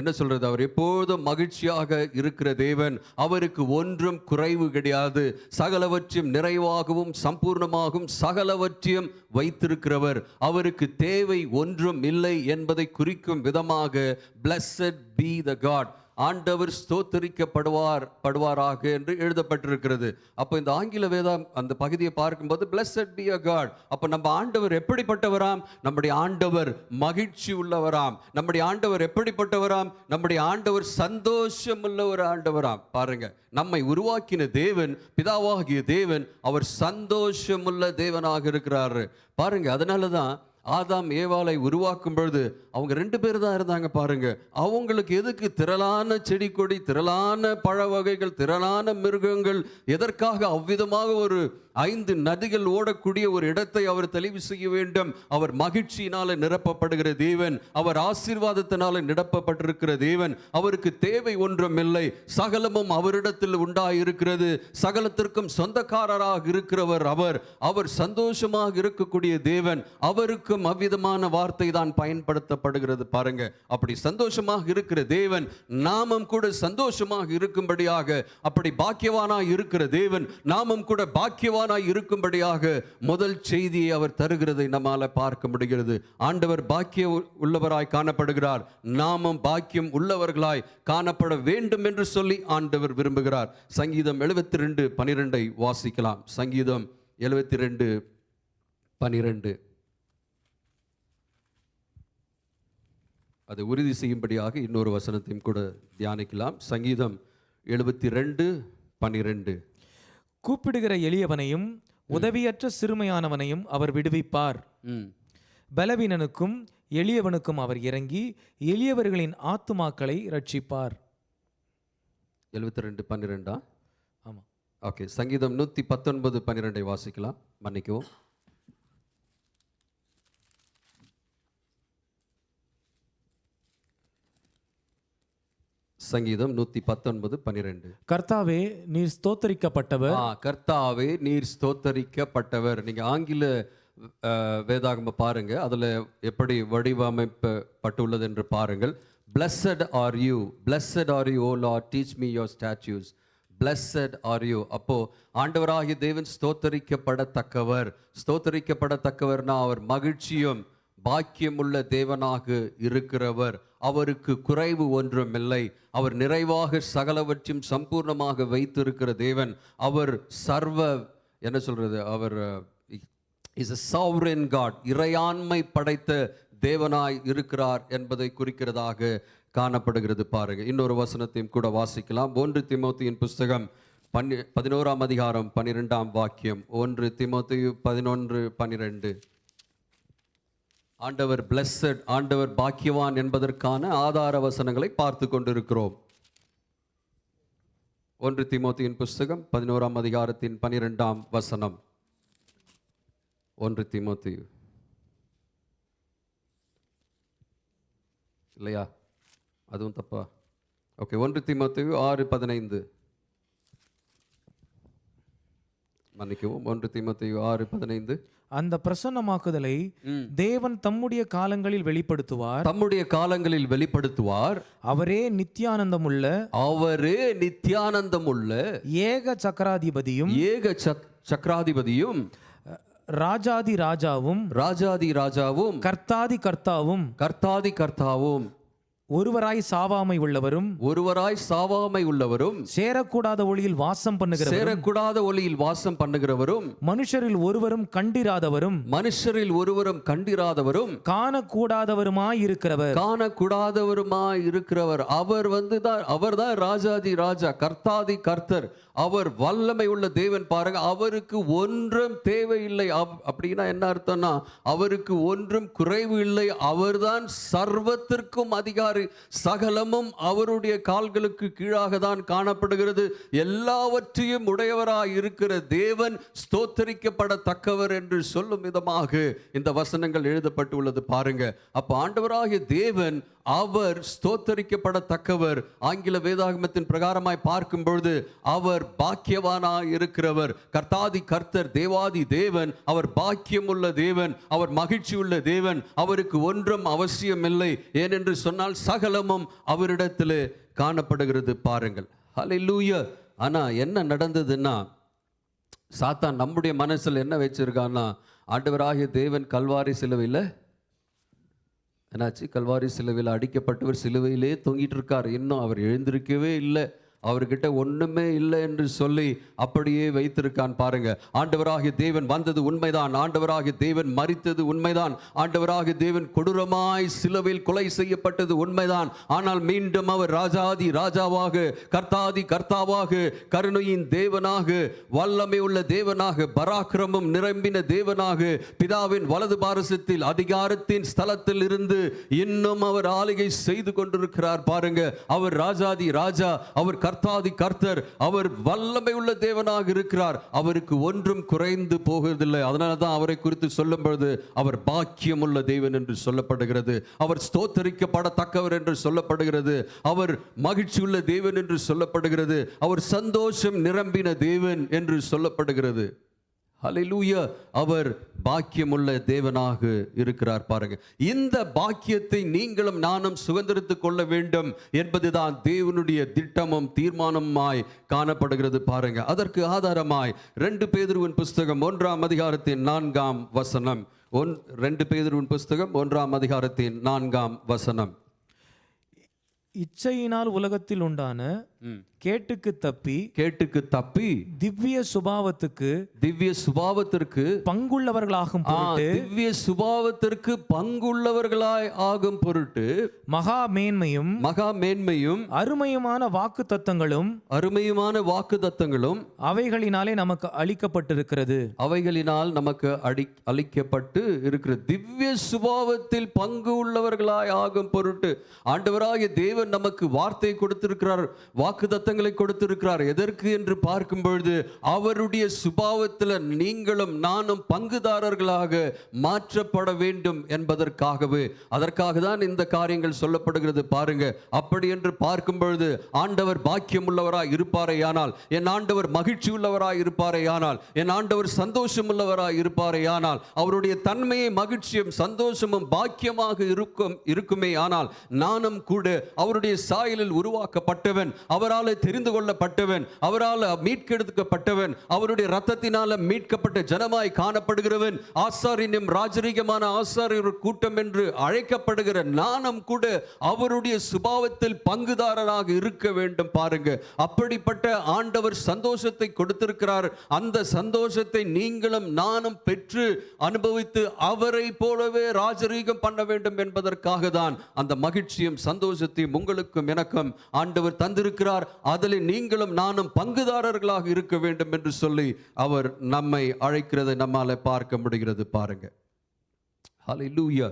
என்ன சொல்றது, அவர் எப்போதும் மகிழ்ச்சியாக இருக்கிற தேவன், அவருக்கு ஒன்றும் குறைவு கிடையாது, சகலவற்றையும் நிறைவாகவும் சம்பூர்ணமாகவும் சகலவற்றையும் வைத்திருக்கிறவர், அவருக்கு தேவை ஒன்றும் இல்லை என்பதை குறிக்கும் விதமாக blessed be the God, ஆண்டவர் ஸ்தோத்தரிக்கப்படுவாராக என்று எழுதப்பட்டிருக்கிறது. அப்போ இந்த ஆங்கில வேதம் அந்த பகுதியை பார்க்கும்போது blessed be a God. அப்போ நம்ம ஆண்டவர் எப்படிப்பட்டவராம்? நம்முடைய ஆண்டவர் மகிழ்ச்சி உள்ளவராம். நம்முடைய ஆண்டவர் எப்படிப்பட்டவராம்? நம்முடைய ஆண்டவர் சந்தோஷம் உள்ள ஒரு ஆண்டவராம். பாருங்க, நம்மை உருவாக்கின தேவன், பிதாவாகிய தேவன், அவர் சந்தோஷமுள்ள தேவனாக இருக்கிறாரு. பாருங்க, அதனால தான் ஆதாம் ஏவாளை உருவாக்கும் பொழுது அவங்க 2 பேர் தான் இருந்தாங்க பாருங்க. அவங்களுக்கு எதுக்கு திரளான செடி கொடி, திரளான பழ வகைகள், திரளான மிருகங்கள்? எதற்காக அவ்விதமாக ஒரு 5 நதிகள் ஓடக்கூடிய ஒரு இடத்தை அவர் தெளிவு செய்ய வேண்டும்? அவர் மகிழ்ச்சியினால நிரப்பப்படுகிற தேவன், அவர் ஆசீர்வாதத்தினால நிரப்பப்பட்டிருக்கிற தேவன். அவருக்கு தேவை ஒன்றும் இல்லை, சகலமும் அவரிடத்தில் உண்டாயிருக்கிறது. சகலத்திற்கும் சொந்தக்காரராக இருக்கிறவர் அவர். அவர் சந்தோஷமாக இருக்கக்கூடிய தேவன். அவருக்கும் அவ்விதமான வார்த்தை தான் பயன்படுத்தப்படுகிறது பாருங்க. அப்படி சந்தோஷமாக இருக்கிற தேவன் நாமும் கூட சந்தோஷமாக இருக்கும்படியாக, அப்படி பாக்கியவானாய் இருக்கிற தேவன் நாமும் கூட பாக்கியவானாய் இருக்கும்படியாக முதல் செய்தியை அவர் தருகிறதை நம்மால பார்க்க முடிகிறது. ஆண்டவர் பாக்கிய உள்ளவராய் காணப்படுகிறார். நாமும் பாக்கியம் உள்ளவர்களாய் காணப்பட வேண்டும் என்று சொல்லி ஆண்டவர் விரும்புகிறார். சங்கீதம் 72:12 வாசிக்கலாம். சங்கீதம் 72:12 அதை உறுதி செய்யும்படியாக இன்னொரு வசனத்தையும் கூட தியானிக்கலாம். சங்கீதம் 72:12 கூப்பிடுகிற எளியவனையும் உதவியற்ற சிறுமையானவனையும் அவர் விடுவிப்பார். பலவீனனுக்கும் எளியவனுக்கும் அவர் இறங்கி எளியவர்களின் ஆத்துமாக்களை ரட்சிப்பார். 72:12 ஆமா. ஓகே, சங்கீதம் 119:12 வாசிக்கலாம். மன்னிக்கவும். சங்கீதம் 119:12 கர்த்தாவே நீர் ஸ்தோத்தரிக்கப்பட்டவர். கர்த்தாவே நீர் ஸ்தோத்தரிக்கப்பட்டவர். நீங்க ஆங்கில வேதாகம பாருங்க, அதுல எப்படி வடிவமைக்கப்பட்டுள்ளது என்று பாருங்கள். Blessed are you, blessed are you, O Lord, teach me your statutes. Blessed are you. அப்போ ஆண்டவராகிய தேவன் ஸ்தோத்தரிக்கப்படத்தக்கவர். ஸ்தோத்தரிக்கப்படத்தக்கவர்னா அவர் மகிழ்ச்சியும் பாக்கியமுள்ள தேவனாக இருக்கிறவர். அவருக்கு குறைவு ஒன்றுமில்லை. அவர் நிறைவாக சகலவற்றையும் சம்பூர்ணமாக வைத்திருக்கிற தேவன். அவர் என்ன சொல்றது, அவர் இஸ் a sovereign God, இறையாண்மை படைத்த தேவனாய் இருக்கிறார் என்பதை குறிக்கிறதாக காணப்படுகிறது பாருங்க. இன்னொரு வசனத்தையும் கூட வாசிக்கலாம். 1 தீமோத்தேயுவின் புஸ்தகம் 11:12 வாக்கியம். 1 தீமோத்தேயு 11:12 ஆண்டவர் பிளஸட், ஆண்டவர் பாக்கியவான் என்பதற்கான ஆதார வசனங்களை பார்த்து கொண்டிருக்கிறோம். 1 தீமோத்தேயுவின் புஸ்தகம் 11:12 1 தீமோத்தேயு இல்லையா? அதுவும் தப்பா? ஓகே, 1 தீமோத்தேயு 6:15 மன்னிக்கவும். 1 தீமோத்தேயு 6:15 அந்த பிரசன்னமாக்குதலை தேவன் தம்முடைய காலங்களில் வெளிப்படுத்துவார். தம்முடைய காலங்களில் வெளிப்படுத்துவார். அவரே நித்தியானந்தமுள்ள, அவரே நித்தியானந்தமுள்ள ஏக சக்கராதிபதியும், சக்கராதிபதியும், ராஜாதி ராஜாவும், ராஜாதி ராஜாவும், கர்த்தாதி கர்த்தாவும், கர்த்தாதி கர்த்தாவும், ஒருவராய் சாவாமை உள்ளவரும், ஒருவராய் சாவாமை உள்ளவரும், சேரக்கூடாத ஒளியில் வாசம் பண்ணுகிறவரும், சேரக்கூடாத ஒளியில் வாசம் பண்ணுகிறவரும், மனுஷரில் ஒருவரும் கண்டிராதவரும், மனுஷரில் ஒருவரும் கண்டிராதவரும், காணக்கூடாதவருமாய் இருக்கிறவர், காணக்கூடாதவருமாய் இருக்கிறவர். அவர்தான் ராஜாதி ராஜா, கர்த்தாதி கர்த்தர். அவர் வல்லமை உள்ள தேவன் பாருங்க. அவருக்கு ஒன்றும் தேவையில்லை. அப்படின்னா என்ன அர்த்தம்னா, அவருக்கு ஒன்றும் குறைவு இல்லை. அவர்தான் சர்வத்திற்கும் அதிகாரி. சகலமும் அவருடைய கால்களுக்கு கீழாக தான் காணப்படுகிறது. எல்லாவற்றையும் உடையவராய் இருக்கிற தேவன் ஸ்தோத்தரிக்கப்படத்தக்கவர் என்று சொல்லும் விதமாக இந்த வசனங்கள் எழுதப்பட்டுள்ளது பாருங்க. அப்ப ஆண்டவராகிய தேவன் அவர் ஸ்தோத்தரிக்கப்படத்தக்கவர். ஆங்கில வேதாகமத்தின் பிரகாரமாய் பார்க்கும் பொழுது அவர் பாக்கியவானாய் இருக்கிறவர். கர்த்தாதி கர்த்தர், தேவாதி தேவன். அவர் பாக்கியமுள்ள தேவன், அவர் மகிழ்ச்சி உள்ள தேவன். அவருக்கு ஒன்றும் அவசியமில்லை. ஏனென்று சொன்னால் சகலமும் அவரிடத்திலே காணப்படுகிறது பாருங்கள். ஹல்லேலூயா. ஆனா என்ன நடந்ததுன்னா, சாத்தான் நம்முடைய மனசுல என்ன வச்சிருக்கான்னா, ஆண்டவராகிய தேவன் கல்வாரி சிலுவையில் என்னாச்சு? கல்வாரி சிலுவையில் அடிக்கப்பட்டவர் சிலுவையிலே தொங்கிட்டு இருக்கார். இன்னும் அவர் எழுந்திருக்கவே இல்லை. அவர்கிட்ட ஒண்ணுமே இல்லை என்று சொல்லி அப்படியே வைத்திருக்கான் பாருங்க. ஆண்டவராகிய தேவன் வந்தது உண்மைதான், ஆண்டவராகிய தேவன் மரித்தது உண்மைதான், ஆண்டவராகிய தேவன் கொடூரமாய் சிலுவையில் கொலை செய்யப்பட்டது உண்மைதான். ஆனால் மீண்டும் அவர் ராஜாதி ராஜாவாக, கர்த்தாதி கர்த்தாவாக, கருணையின் தேவனாக, வல்லமை உள்ள தேவனாக, பராக்கிரமம் நிரம்பின தேவனாக, பிதாவின் வலது பாரசத்தில் அதிகாரத்தின் ஸ்தலத்தில் இருந்து இன்னும் அவர் ஆளுகை செய்து கொண்டிருக்கிறார் பாருங்க. அவர் ராஜாதி ராஜா, அவர் கர்த்தாதி கர்த்தர், அவர் வல்லமை உள்ள தேவனாக இருக்கிறார். அவருக்கு ஒன்றும் குறைந்து போவதில்லை. அதனால தான் அவரை குறித்து சொல்லும் பொழுது அவர் பாக்கியம் உள்ள தேவன் என்று சொல்லப்படுகிறது, அவர் ஸ்தோத்தரிக்கப்படத்தக்கவர் என்று சொல்லப்படுகிறது, அவர் மகிழ்ச்சி உள்ள தேவன் என்று சொல்லப்படுகிறது, அவர் சந்தோஷம் நிரம்பின தேவன் என்று சொல்லப்படுகிறது. ஹல்லேலூயா. அவர் பாக்கியமுள்ள தேவனாக இருக்கிறார் பாருங்க. இந்த பாக்கியத்தை நீங்களும் நானும் சுதந்திரித்துக் கொள்ள வேண்டும் என்பதுதான் தேவனுடைய திட்டமும் தீர்மானமாய் காணப்படுகிறது பாருங்க. அதற்கு ஆதாரமாய் 2 பேதுருவின் புஸ்தகம் 1ஆம் அதிகாரத்தின் 4ஆம் வசனம். 2 பேதுருவின் புஸ்தகம் 1ஆம் அதிகாரத்தின் 4ஆம் வசனம். இச்சையினால் உலகத்தில் உண்டான கேட்டுக்கு தப்பி திவ்ய சுபாவத்திற்கு பங்குள்ளவர்களாகும் பொருட்டு, திவ்ய சுபாவத்திற்கு பங்குள்ளவர்களாய் ஆகும் பொருட்டு மகா மேன்மையும் அருமையுமான வாக்கு தத்தங்களும் அவைகளினாலே நமக்கு அளிக்கப்பட்டிருக்கிறது. அவைகளினால் நமக்கு அளிக்கப்பட்டு இருக்கிறது. திவ்ய சுபாவத்தில் பங்கு உள்ளவர்களாய் ஆகும் பொருட்டு ஆண்டவராகிய தேவன் நமக்கு வார்த்தை கொடுத்திருக்கிறார், வாக்கு தத்தங்களை கொடுத்திருக்கிறார். எதற்கு என்று பார்க்கும் பொழுது அவருடைய சுபாவத்தில் நீங்களும் நானும் பங்குதாரர்களாக மாற்றப்பட வேண்டும் என்பதற்காகவே. அதற்காக தான் இந்த காரியங்கள் சொல்லப்படுகிறது பாருங்க. அப்படி என்று பார்க்கும் பொழுது ஆண்டவர் பாக்கியம் உள்ளவராய் இருப்பாரேயானால், என் ஆண்டவர் மகிழ்ச்சி உள்ளவராய் இருப்பாரேயானால், என் ஆண்டவர் சந்தோஷம் உள்ளவராய் இருப்பாரேயானால், அவருடைய தன்மையை மகிழ்ச்சியும் சந்தோஷமும் பாக்கியமாக இருக்குமே ஆனால், நானும் கூட அவருடைய சாயலில் உருவாக்கப்பட்டவன், அவரால் தெரிந்து கொள்ளப்பட்டவன், அவரால் மீட்கெடுக்கப்பட்டவன், அவருடைய இரத்தத்தினால மீட்கப்பட்ட ஜனமாய் காணப்படுகிறவன், ஆசாரியனும் ராஜரீகமான ஆசாரியர் கூட்டம் என்று அழைக்கப்படுகிற நானும் கூட அவருடைய சுபாவத்தில் பங்குதாரராக இருக்க வேண்டும் பாருங்க. அப்படிப்பட்ட ஆண்டவர் சந்தோஷத்தை கொடுத்திருக்கிறார். அந்த சந்தோஷத்தை நீங்களும் நானும் பெற்று அனுபவித்து அவரை போலவே ராஜரீகம் பண்ண வேண்டும் என்பதற்காக தான் அந்த மகிழ்ச்சியும் சந்தோஷத்தையும் உங்களுக்கும் எனக்கும் ஆண்டவர் தந்திருக்கிறார். அதில் நீங்களும் நானும் பங்குதாரர்களாக இருக்க வேண்டும் என்று சொல்லி அவர் நம்மை அழைக்கிறதை நம்மால பார்க்க முடிகிறது பாருங்க. ஹல்லேலூயா,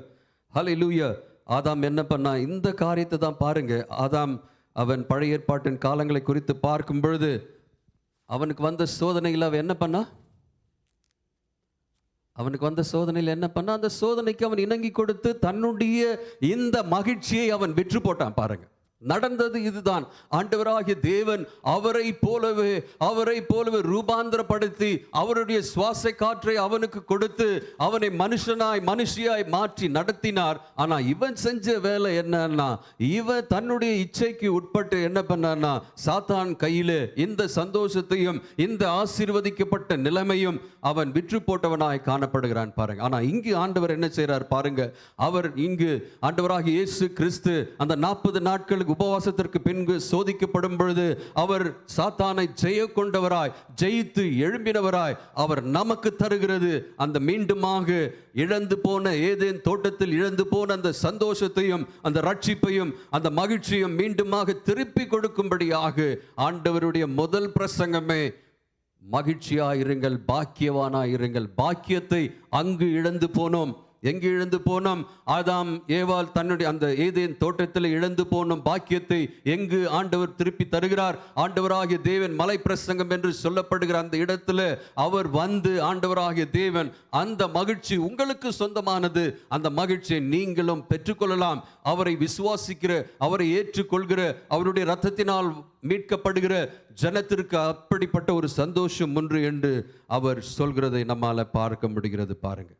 ஹல்லேலூயா. ஆதாம் என்ன பண்ணா? இந்த காரியத்தை தான் பாருங்க. ஆதாம் அவன் பழைய ஏற்பாட்டின் காலங்களை குறித்து பார்க்கும் பொழுது அவனுக்கு வந்த சோதனையில் அவன் என்ன பண்ணா? அவனுக்கு வந்த சோதனையில் என்ன பண்ணா? அந்த சோதனைக்கு அவன் இணங்கி கொடுத்து தன்னுடைய இந்த மகிழ்ச்சியை அவன் விற்று போட்டான் பாருங்க. நடந்தது இதுதான். ஆண்டவராகிய தேவன் அவரை போலவே ரூபாந்தரப்படுத்தி அவருடைய சுவாச காற்றை அவனுக்கு கொடுத்து அவனை மனுஷியாய் மாற்றி நடத்தினார். ஆனா இவன் செஞ்ச வேலை என்னன்னா, இவன் தன்னுடைய இச்சைக்கு உட்பட்டு என்ன பண்ணான்னா, சாத்தான் கையில இந்த சந்தோஷத்தையும் இந்த ஆசீர்வதிக்கப்பட்ட நிலைமையும் அவன் விற்று போட்டவனாய் காணப்படுகிறான் பாருங்க. ஆனா இங்கு ஆண்டவர் என்ன செய்றார் பாருங்க. அவர் இங்கு ஆண்டவராகிய இயேசு கிறிஸ்து அந்த 40 நாட்களுக்கு உபவாசத்திற்கு பின்பு சோதிக்கப்படும் பொழுது அவர் சாத்தானை ஜெயித்து எழும்பினவராய் அவர் நமக்கு தருகிறது அந்த மீண்டுமாக இழந்து போன ஏதேன் தோட்டத்தில் இழந்து போன அந்த சந்தோஷத்தையும் அந்த ரட்சிப்பையும் அந்த மகிழ்ச்சியும் மீண்டுமாக திருப்பி கொடுக்கும்படியாக ஆண்டவருடைய முதல் பிரசங்கமே மகிழ்ச்சியாயிருங்கள், பாக்கியவானாயிருங்கள். பாக்கியத்தை அங்கு இழந்து போனோம். எங்கு இழந்து போனோம்? ஆதாம் ஏவாள் தன்னுடைய அந்த ஏதேன் தோட்டத்தில் இழந்து போனோம் பாக்கியத்தை எங்கு ஆண்டவர் திருப்பி தருகிறார்? ஆண்டவராகிய தேவன் மலை பிரசங்கம் என்று சொல்லப்படுகிற அந்த இடத்துல அவர் வந்து ஆண்டவராகிய தேவன் அந்த மகிழ்ச்சி உங்களுக்கு சொந்தமானது, அந்த மகிழ்ச்சியை நீங்களும் பெற்றுக்கொள்ளலாம். அவரை விசுவாசிக்கிற, அவரை ஏற்றுக்கொள்கிற, அவருடைய இரத்தத்தினால் மீட்கப்படுகிற ஜனத்திற்கு அப்படிப்பட்ட ஒரு சந்தோஷம் ஒன்று என்று அவர் சொல்கிறதை நம்மால பார்க்க முடிகிறது பாருங்க.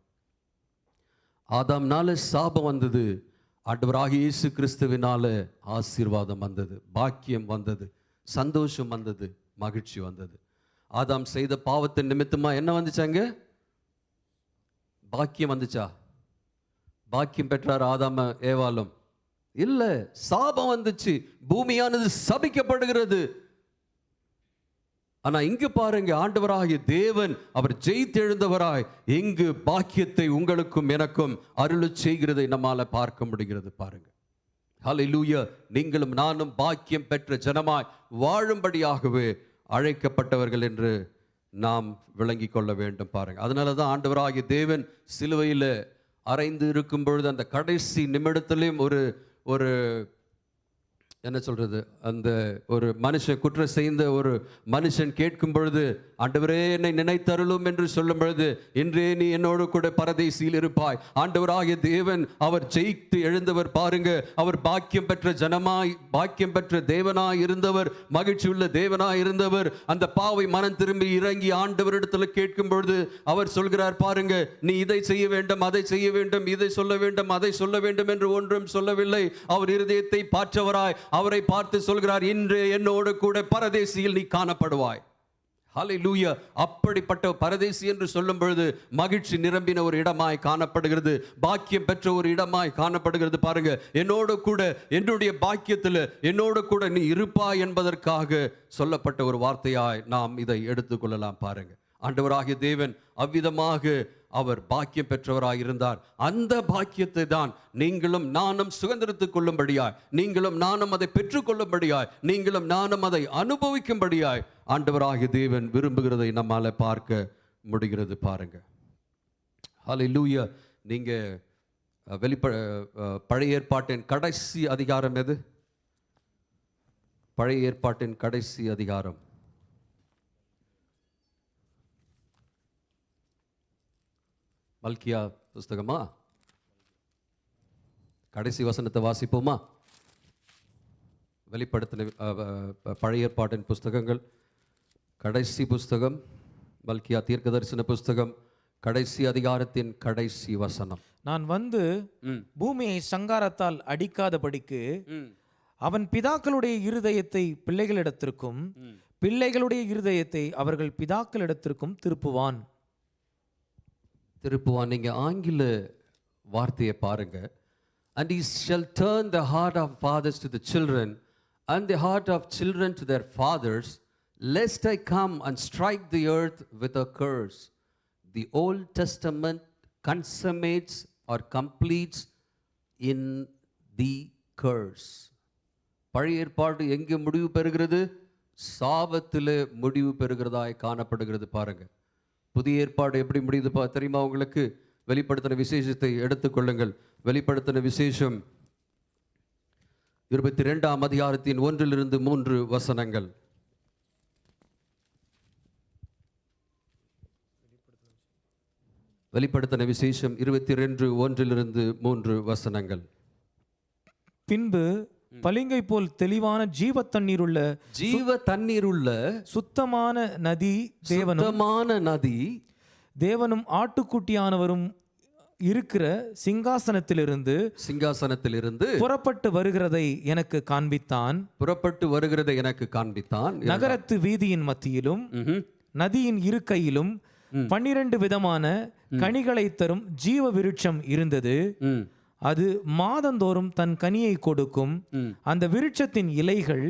ஆதாம்னால சாபம் வந்தது, ஆண்டவராகிய இயேசு கிறிஸ்துவினால ஆசீர்வாதம் வந்தது, பாக்கியம் வந்தது, சந்தோஷம் வந்தது, மகிழ்ச்சி வந்தது. ஆதாம் செய்த பாவத்தின் நிமித்தமா என்ன வந்துச்சாங்க? பாக்கியம் வந்துச்சா? பாக்கியம் பெற்றார் ஆதாம ஏவாளும்? இல்ல, சாபம் வந்துச்சு. பூமியானது சபிக்கப்படுகிறது. ஆனா இங்க பாருங்க, ஆண்டவராகிய தேவன் அவர் ஜெயித்தெழுந்தவராய் எங்கு பாக்கியத்தை உங்களுக்கும் எனக்கும் அருளச் செய்கிறதை நம்மால பார்க்க முடிகிறது பாருங்க. ஹல்லேலூயா. நீங்களும் நானும் பாக்கியம் பெற்ற ஜனமாய் வாழும்படியாகவே அழைக்கப்பட்டவர்கள் என்று நாம் விளங்கிக் கொள்ள வேண்டும் பாருங்க. அதனால தான் ஆண்டவராகிய தேவன் சிலுவையில் அறைந்து இருக்கும் பொழுது அந்த கடைசி நிமிடத்திலையும் ஒரு என்ன சொல்றது, அந்த ஒரு மனுஷன் குற்றம் செய்த ஒரு மனுஷன் கேட்கும் பொழுது, ஆண்டவரே என்னை நினைத்தருளும் என்று சொல்லும் பொழுது, இன்றே நீ என்னோடு கூட பரதேசியில் இருப்பாய். ஆண்டவராகிய தேவன் அவர் ஜெயித்து எழுந்தவர் பாருங்க. அவர் பாக்கியம் பெற்ற ஜனமாய், பாக்கியம் பெற்ற தேவனாய் இருந்தவர், மகிழ்ச்சி உள்ள தேவனாய் இருந்தவர். அந்த பாவை மனம் திரும்பி இறங்கி ஆண்டவரிடத்தில் கேட்கும் பொழுது அவர் சொல்கிறார் பாருங்க, நீ இதை செய்ய வேண்டும், அதை செய்ய வேண்டும், இதை சொல்ல வேண்டும், அதை சொல்ல வேண்டும் என்று ஒன்றும் சொல்லவில்லை. அவர் இருதயத்தை பாற்றவராய் அவரை பார்த்து சொல்கிறார், இன்று என்னோடு கூட பரதேசியில் நீ காணப்படுவாய். ஹல்லேலூயா. அப்படிப்பட்ட பரதேசி என்று சொல்லும் பொழுது மகிழ்ச்சி நிரம்பின ஒரு இடமாய் காணப்படுகிறது, பாக்கியம் பெற்ற ஒரு இடமாய் காணப்படுகிறது பாருங்க. என்னோடு கூட, என்னுடைய பாக்கியத்தில் என்னோடு கூட நீ இருப்பாய் என்பதற்காக சொல்லப்பட்ட ஒரு வார்த்தையாய் நாம் இதை எடுத்துக்கொள்ளலாம் பாருங்க. ஆண்டவராகிய தேவன் அவ்விதமாக அவர் பாக்கியம் பெற்றவராய் இருந்தார். அந்த பாக்கியத்தை தான் நீங்களும் நானும் சுதந்திரத்துக் கொள்ளும்படியாய், நீங்களும் நானும் அதை பெற்றுக்கொள்ளும்படியாய், நீங்களும் நானும் அதை அனுபவிக்கும்படியாய் ஆண்டவராகிய தேவன் விரும்புகிறதை நம்மால பார்க்க முடிகிறது பாருங்க. ஹல்லேலூயா. நீங்க பழைய ஏற்பாட்டின் கடைசி அதிகாரம் எது? பழைய ஏற்பாட்டின் கடைசி அதிகாரம் மல்கியா புஸ்தகமா? கடைசி வசனத்தை வாசிப்போமா? வெளிப்படுத்தின பழைய ஏற்பாட்டின் புஸ்தகங்கள், கடைசி புஸ்தகம் மல்கியா தீர்க்கதரிசன புஸ்தகம், கடைசி அதிகாரத்தின் கடைசி வசனம். நான் வந்து பூமியை சங்காரத்தால் அடிக்காதபடிக்கு அவன் பிதாக்களுடைய இருதயத்தை பிள்ளைகளிடத்திற்கும் பிள்ளைகளுடைய இருதயத்தை அவர்கள் பிதாக்களிடத்திற்கும் திருப்புவான். நீங்க ஆங்கில வார்த்தையை பாருங்க. And he shall turn the heart of fathers to the children and the heart of children to their fathers, lest I come and strike the earth with a curse. The Old Testament consummates or completes in the curse. பழைய ஏற்பாடு எங்கே முடிவு பெறுகிறது? சாபத்திலே முடிவு பெறுகிறதாய் காணப்படுகிறது பாருங்க. புதிய ஏற்பாடு எப்படி முடியுது தெரியுமா உங்களுக்கு? வெளிப்படுத்தின விசேஷத்தை எடுத்துக்கொள்ளுங்கள். வெளிப்படுத்தின விசேஷம் 22ஆம் அதிகாரத்தின் 1 - 3 வசனங்கள். வெளிப்படுத்தின விசேஷம் 22 1 - 3 வசனங்கள். பின்பு பளிங்கை போல் தெளிவான ஜீவ தண்ணீருள்ள சுத்தமான நதி தேவனும் ஆட்டுக்குட்டியானவரும் இருக்கிற சிங்காசனத்திலிருந்து புறப்பட்டு வருகிறதை எனக்கு காண்பித்தான். நகரத்து வீதியின் மத்தியிலும் நதியின் இருக்கையிலும் 12 விதமான கனிகளை தரும் ஜீவ விருட்சம் இருந்தது. அது மாதந்தோறும் தன் கனியை கொடுக்கும். அந்த விருட்சத்தின் இலைகள்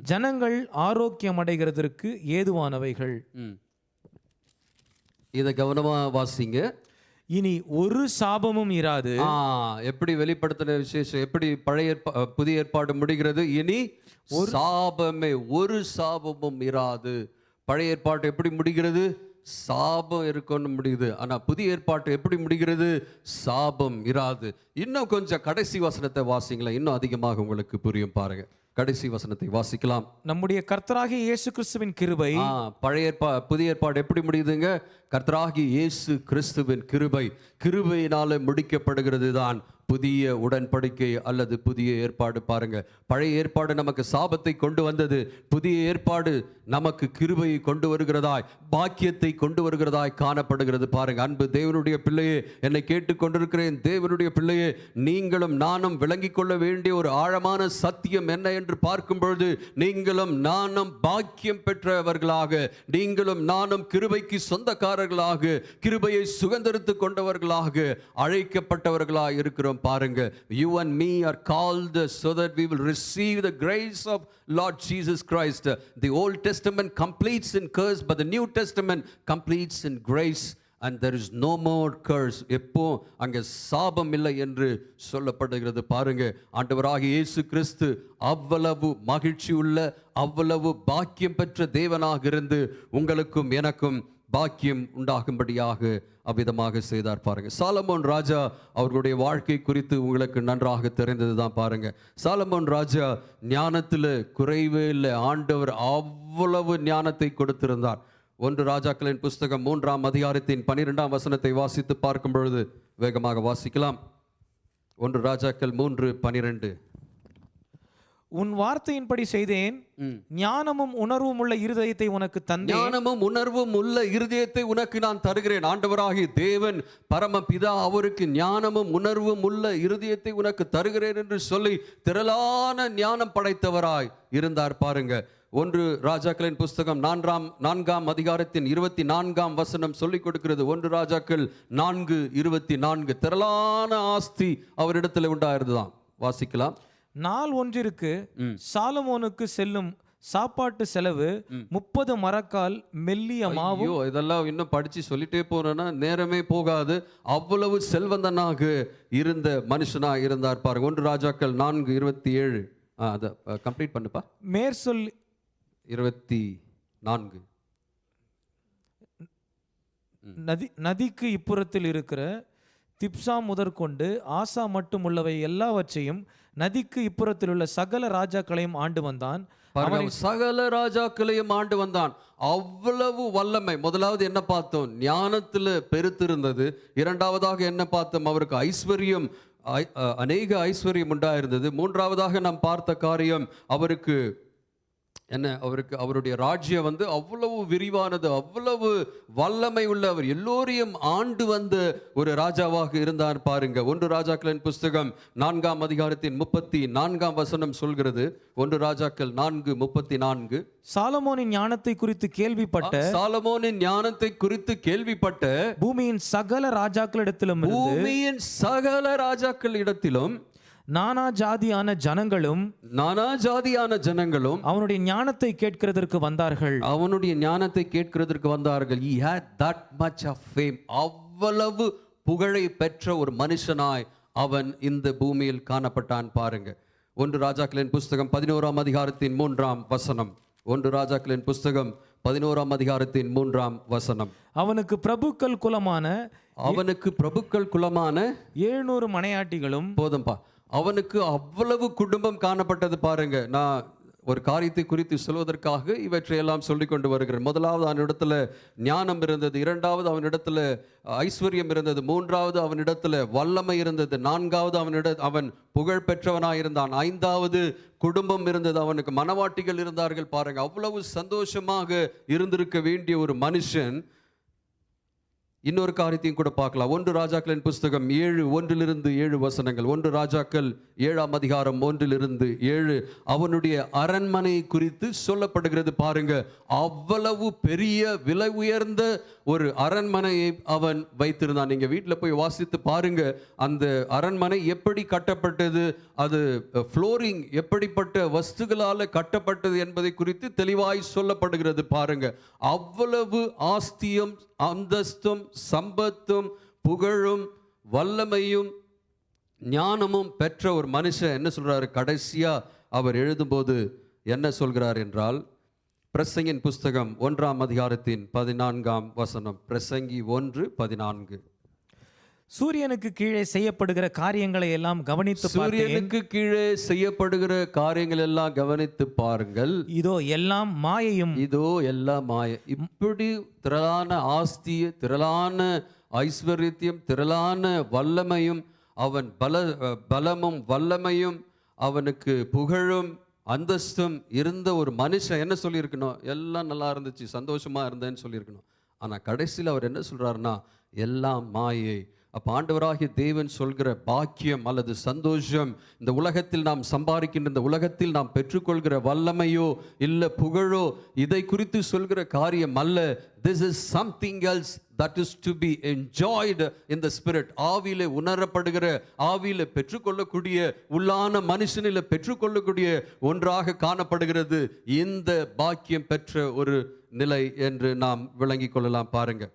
ஜனங்கள் ஆரோக்கியம் அடைகிறதற்கு ஏதுவானவைகள். இதை கவனமா வாசிங்க. இனி ஒரு சாபமும் இராது. எப்படி வெளிப்படுத்தின விசேஷம், எப்படி புதிய ஏற்பாடு முடிகிறது? இனி ஒரு சாபமும் இராது. பழைய ஏற்பாடு எப்படி முடிகிறது? சாபம் இருக்குன்னு முடியுது. ஆனா புதிய ஏற்பாட்டு எப்படி முடிகிறது? சாபம் இராது. இன்னும் கொஞ்சம் கடைசி வசனத்தை வாசிங்களேன், இன்னும் அதிகமாக உங்களுக்கு புரியும் பாருங்க. கடைசி வசனத்தை வாசிக்கலாம். நம்முடைய கர்த்தராகிய இயேசு கிறிஸ்துவின் கிருபை. புதிய ஏற்பாடு எப்படி முடியுதுங்க? கர்த்தராகிய இயேசு கிறிஸ்துவின் கிருபையினால முடிக்கப்படுகிறது தான் புதிய உடன்படிக்கை அல்லது புதிய ஏற்பாடு பாருங்க. பழைய ஏற்பாடு நமக்கு சாபத்தை கொண்டு வந்தது. புதிய ஏற்பாடு நமக்கு கிருபையை கொண்டு வருகிறதாய், பாக்கியத்தை கொண்டு வருகிறதாய் காணப்படுகிறது பாருங்க. அன்பு தேவனுடைய பிள்ளையே, என்னை கேட்டுக்கொண்டிருக்கிறேன் தேவனுடைய பிள்ளையே, நீங்களும் நானும் விளங்கிக் கொள்ள வேண்டிய ஒரு ஆழமான சத்தியம் என்ன என்று பார்க்கும் பொழுது நீங்களும் நானும் பாக்கியம் பெற்றவர்களாக, நீங்களும் நானும் கிருபைக்கு சொந்தக்காரர்களாக, கிருபையை சுதந்தரித்துக் கொண்டவர்களாக அழைக்கப்பட்டவர்களாக இருக்கிறோம். பாருங்க, you and me are called so that we will receive the grace of Lord Jesus Christ. The Old Testament completes in curse, but the New Testament completes in grace. And there is no more curse. எப்போ அங்கே சாபம் இல்லை என்று சொல்லப்படுகிறது. பாருங்க, ஆண்டவராகிய இயேசு கிறிஸ்து அவ்வளவு மகிழ்ச்சி உள்ள, அவ்வளவு பாக்கியம் பெற்ற தேவனாக இருந்து உங்களுக்கும் எனக்கும் பாக்கியம் உண்டாகும்படியாக அவ்விதமாக செய்தார். பாருங்க, சாலமோன் ராஜா அவர்களுடைய வாழ்க்கை குறித்து உங்களுக்கு நன்றாக தெரிந்தது தான். பாருங்க, சாலமோன் ராஜா ஞானத்தில் குறைவே இல்லை. ஆண்டவர் அவ்வளவு ஞானத்தை கொடுத்திருந்தார். 1 ராஜாக்களின் புஸ்தகம் 3ஆம் அதிகாரத்தின் 12ஆம் வசனத்தை வாசித்து பார்க்கும் பொழுது, வேகமாக வாசிக்கலாம். 1 ராஜாக்கள் 3:12. உன் வார்த்தையின்படி செய்தேன், ஞானமும் உணர்வும் உள்ள இருதயத்தை உனக்கு தந்தேன். ஞானமும் உணர்வும் உள்ள இருதயத்தை உனக்கு நான் தருகிறேன். ஆண்டவராகிய தேவன் பரமபிதா அவருக்கு ஞானமும் உணர்வும் உள்ள இருதயத்தை உனக்கு தருகிறேன் என்று சொல்லி திரளான ஞானம் படைத்தவராய் இருந்தார். பாருங்க, 1 ராஜாக்களின் புஸ்தகம் 4ஆம் அதிகாரத்தின் 24ஆம் வசனம் சொல்லிக் கொடுக்கிறது. 1 ராஜாக்கள் 4:24. திரளான ஆஸ்தி அவரிடத்தில் உண்டாயிருந்துதான். வாசிக்கலாம். நாள் ஒன்றிற்கு சாலமோனுக்கு செல்லும் சாப்பாட்டு செலவு 30 மரக்கால் மெல்லிய மாவு. இதெல்லாம் இன்னும் படிச்சு சொல்லிட்டே போனோம்னா நேரமே போகாது. அவ்வளவு செல்வந்தனாக இருந்த மனுஷனா இருந்தார். பாருங்க, 1 ராஜாக்கள் 4:27. அதை கம்ப்ளீட் பண்ணுப்பா. மேற்சொல் 24. நதிக்கு இப்புறத்தில் இருக்கிற திப்சா முதற்கொண்டு ஆசா மட்டும் உள்ளவை எல்லாவற்றையும் நதிக்கு இப்புறத்தில் உள்ள சகல ராஜாக்களையும் ஆண்டு வந்தான். சகல ராஜாக்களையும் ஆண்டு வந்தான். அவ்வளவு வல்லமை. முதலாவது என்ன பார்த்தோம்? ஞானத்துல பெருத்திருந்தது. இரண்டாவதாக என்ன பார்த்தோம்? அவருக்கு ஐஸ்வர்யம், அநேக ஐஸ்வர்யம் உண்டாயிருந்தது. மூன்றாவதாக நாம் பார்த்த காரியம், அவருக்கு என்ன, அவருடைய ராஜ்யம் அவ்வளவு விரிவானது, அவ்வளவு வல்லமை உள்ள, அவர் எல்லோரையும் ஆண்டு வந்த ஒரு ராஜாவாக இருந்தார். பாருங்க, 1 ராஜாக்களின் புஸ்தகம் 4ஆம் அதிகாரத்தின் 34ஆம் வசனம் சொல்கிறது. 1 ராஜாக்கள் 4:34. சாலமோனின் ஞானத்தை குறித்து கேள்விப்பட்ட பூமியின் சகல ராஜாக்களிடத்திலும் நானா ஜாதியான ஜனங்களும் அவனுடைய ஞானத்தை கேட்கிறதற்கு வந்தார்கள். He had that much of fame. அவ்வளவு புகழை பெற்ற ஒரு மனுஷனாய் அவன் இந்த பூமியில் காணப்பட்டான். பாருங்க, 1 ராஜாக்களின் புஸ்தகம் 11ஆம் அதிகாரத்தின் 3ஆம் வசனம். 1 ராஜாக்களின் புஸ்தகம் 11ஆம் அதிகாரத்தின் 3ஆம் வசனம். அவனுக்கு பிரபுக்கள் குலமான 700 மனையாட்டிகளும். போதும்பா, அவனுக்கு அவ்வளவு குடும்பம் காணப்பட்டது. பாருங்க, நான் ஒரு காரியத்தை குறித்து சொல்வதற்காக இவற்றையெல்லாம் சொல்லி கொண்டு வருகிறேன். முதலாவது அவனிடத்துல ஞானம் இருந்தது. இரண்டாவது அவனிடத்துல ஐஸ்வர்யம் இருந்தது. மூன்றாவது அவனிடத்துல வல்லமை இருந்தது. நான்காவது அவன் புகழ் பெற்றவனாயிருந்தான். ஐந்தாவது குடும்பம் இருந்தது. அவனுக்கு மனவாட்டிகள் இருந்தார்கள். பாருங்க, அவ்வளவு சந்தோஷமாக இருந்திருக்க வேண்டிய ஒரு மனுஷன். இன்னொரு காரியத்தையும் கூட பார்க்கலாம். 1 ராஜாக்களின் புஸ்தகம் 7:1-7 வசனங்கள். 1 ராஜாக்கள் 7ஆம் அதிகாரம் 1-7. அவனுடைய அரண்மனை குறித்து சொல்லப்படுகிறது. பாருங்க, அவ்வளவு பெரிய விலை உயர்ந்த ஒரு அரண்மனையை அவன் வைத்திருந்தான். நீங்க வீட்டில் போய் வாசித்து பாருங்க, அந்த அரண்மனை எப்படி கட்டப்பட்டது, அது ஃப்ளோரிங் எப்படிப்பட்ட வஸ்துகளால் கட்டப்பட்டது என்பதை குறித்து தெளிவாய் சொல்லப்படுகிறது. பாருங்க, அவ்வளவு ஆஸ்தியும் அந்தஸ்தும் சம்பத்தும் புகழும் வல்லமையும் ஞானமும் பெற்ற ஒரு மனுஷன் என்ன சொல்றாரு? கடைசியா அவர் எழுதும்போது என்ன சொல்கிறார் என்றால், பிரசங்கின் புஸ்தகம் 1ஆம் அதிகாரத்தின் 14ஆம் வசனம். பிரசங்கி 1:14. சூரியனுக்கு கீழே செய்யப்படுகிற காரியங்களை எல்லாம் கவனித்து சூரியனுக்கு கீழே செய்யப்படுகிற காரியங்கள் எல்லாம் கவனித்து பாருங்கள். இதோ எல்லாம் மாயையும். இப்படி திரளான ஆஸ்தி, திரளான ஐஸ்வர்யத்தையும், திரளான வல்லமையும், அவன் பலமும் வல்லமையும், அவனுக்கு புகழும் அந்தஸ்தும் இருந்த ஒரு மனுஷன் என்ன சொல்லியிருக்கணும்? எல்லாம் நல்லா இருந்துச்சு, சந்தோஷமா இருந்தேன்னு சொல்லியிருக்கணும். ஆனா கடைசியில் அவர் என்ன சொல்றாருன்னா, எல்லாம் மாயை. அப்போ ஆண்டவராகிய தேவன் சொல்கிற பாக்கியம் அல்லது சந்தோஷம், இந்த உலகத்தில் நாம் சம்பாதிக்கின்ற, இந்த உலகத்தில் நாம் பெற்றுக்கொள்கிற வல்லமையோ இல்லை புகழோ, இதை குறித்து சொல்கிற காரியம் அல்ல. This is something else that is to be enjoyed in the spirit. ஆவியிலே உணரப்படுகிற, ஆவியிலே பெற்றுக்கொள்ளக்கூடிய, உள்ளான மனுஷனிலே பெற்றுக்கொள்ளக்கூடிய ஒன்றாக காணப்படுகிறது இந்த பாக்கியம் பெற்ற ஒரு நிலை என்று நாம் விளங்கிக் கொள்ளலாம். பாருங்க,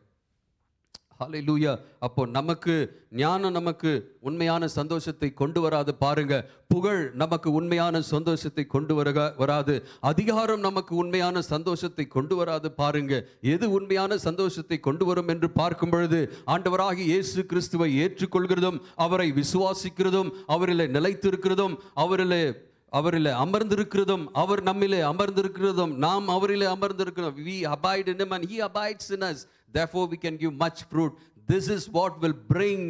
ஹல்லேலூயா. அப்போ நமக்கு ஞானம் நமக்கு உண்மையான சந்தோஷத்தை கொண்டு வராது. பாருங்க, புகழ் நமக்கு உண்மையான சந்தோஷத்தை கொண்டு வராது. அதிகாரம் நமக்கு உண்மையான சந்தோஷத்தை கொண்டு வராது. பாருங்க, எது உண்மையான சந்தோஷத்தை கொண்டு வரும் என்று பார்க்கும் பொழுது, ஆண்டவராகிய இயேசு கிறிஸ்துவை ஏற்றுக்கொள்கிறதும், அவரை விசுவாசிக்கிறதும், அவரிலே நிலைத்திருக்கிறதும், அவரிலே அமர்ந்திருக்கிறதும், அவர் நம்மிலே அமர்ந்திருக்கிறதும், நாம் அவரிலே அமர்ந்திருக்கிறோம். We abide in him and he abides in us. Therefore we can give much fruit. This is what will bring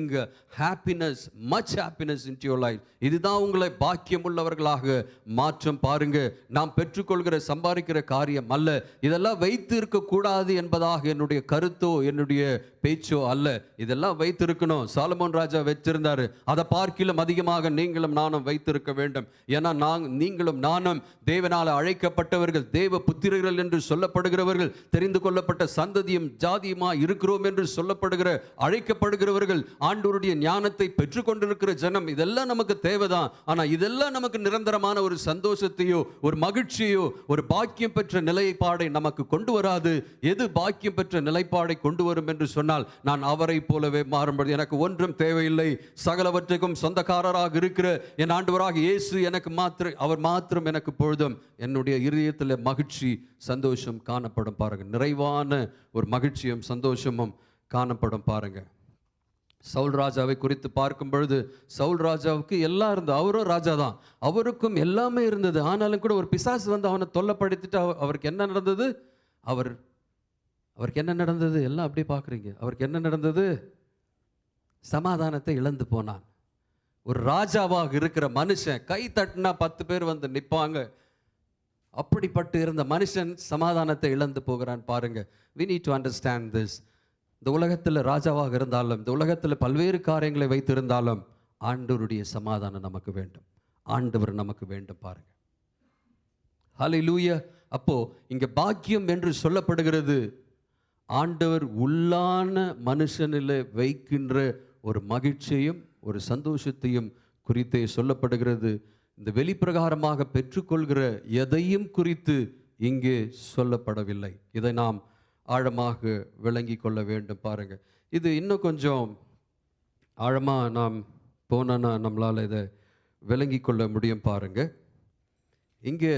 happiness, much happiness into your life. இதுதான் உங்களை பாக்கியம் உள்ளவர்களாக மாற்றம். பாருங்க, நாம் பெற்றுக்கொள்கிற சம்பாதிக்கிற காரியம் அல்ல. இதெல்லாம் வைத்து இருக்கக்கூடாது என்பதாக என்னுடைய கருத்தோ என்னுடைய பேச்சோ அல்ல. இதெல்லாம் வைத்திருக்கணும். சாலமோன் ராஜா வச்சிருந்தாரு. அதை பார்க்கிலும் அதிகமாக நீங்களும் நானும் வைத்திருக்க வேண்டும். ஏன்னா நீங்களும் நானும் தேவனால் அழைக்கப்பட்டவர்கள், தேவ புத்திரர்கள் என்று சொல்லப்படுகிறவர்கள், தெரிந்து கொள்ளப்பட்ட சந்ததியும் ஜாதியுமா இருக்கிறோம் என்று சொல்லப்படுகிற அழைக்கப்படுகிறவர்கள், ஆண்டவருடைய ஞானத்தை பெற்றுக்கொண்டிருக்கிற ஜனம். இதெல்லாம் நமக்கு தேவைதான். ஆனா இதெல்லாம் நமக்கு நிரந்தரமான ஒரு சந்தோஷத்தையோ ஒரு மகிழ்ச்சியோ ஒரு பாக்கியம் பெற்ற நிலைப்பாடை நமக்கு கொண்டு வராது. எது பாக்கியம் பெற்ற நிலைப்பாடை கொண்டு வரும் என்று சொன்னால், நான் அவரை போலவே மாறும்படி எனக்கு ஒன்றும் தேவையில்லை, சகலவற்றுக்கும் சொந்தக்காரராக இருக்கிற என் ஆண்டவராக இயேசு எனக்கு அவர் மாத்திரம் எனக்கு பொழுதும் என்னுடைய இருதயத்தில் மகிழ்ச்சி சந்தோஷம் காணப்படும். பாருங்க, நிறைவான ஒரு மகிழ்ச்சியும் சந்தோஷமும் காணப்படும். பாருங்க, சவுல் ராஜாவை குறித்து பார்க்கும் பொழுது, சவுல் ராஜாவுக்கு எல்லாம் இருந்தது. அவரும் ராஜா தான், அவருக்கும் எல்லாமே இருந்தது. ஆனாலும் கூட ஒரு பிசாசு வந்து அவனை தொல்லைப்படுத்திட்டு அவருக்கு என்ன நடந்தது? அவருக்கு என்ன நடந்தது? எல்லாம் அப்படியே பார்க்குறீங்க. அவருக்கு என்ன நடந்தது? சமாதானத்தை இழந்து போனான். ஒரு ராஜாவாக இருக்கிற மனுஷன், கை தட்டினா 10 பேர் வந்து நிற்பாங்க. அப்படிப்பட்டு இருந்த மனுஷன் சமாதானத்தை இழந்து போகிறான். பாருங்க, we need to understand this. இந்த உலகத்தில் ராஜாவாக இருந்தாலும், இந்த உலகத்தில் பல்வேறு காரியங்களை வைத்திருந்தாலும், ஆண்டவருடைய சமாதானம் நமக்கு வேண்டும், ஆண்டவர் நமக்கு வேண்டும். பாருங்க, ஹல்லேலூயா. அப்போ இங்க பாக்கியம் என்று சொல்லப்படுகிறது, ஆண்டவர் உள்ளான மனுஷனில் வைக்கின்ற ஒரு மகிழ்ச்சியும் ஒரு சந்தோஷத்தையும் குறித்தே சொல்லப்படுகிறது. இந்த வெளிப்பிரகாரமாக பெற்றுக்கொள்கிற எதையும் குறித்து இங்கே சொல்லப்படவில்லை. இதை நாம் ஆழமாக விளங்கி கொள்ள வேண்டும். பாருங்க, இது இன்னும் கொஞ்சம் ஆழமாக நாம் போனோன்னா நம்மளால் இதை விளங்கி கொள்ள முடியும். பாருங்க, இங்கே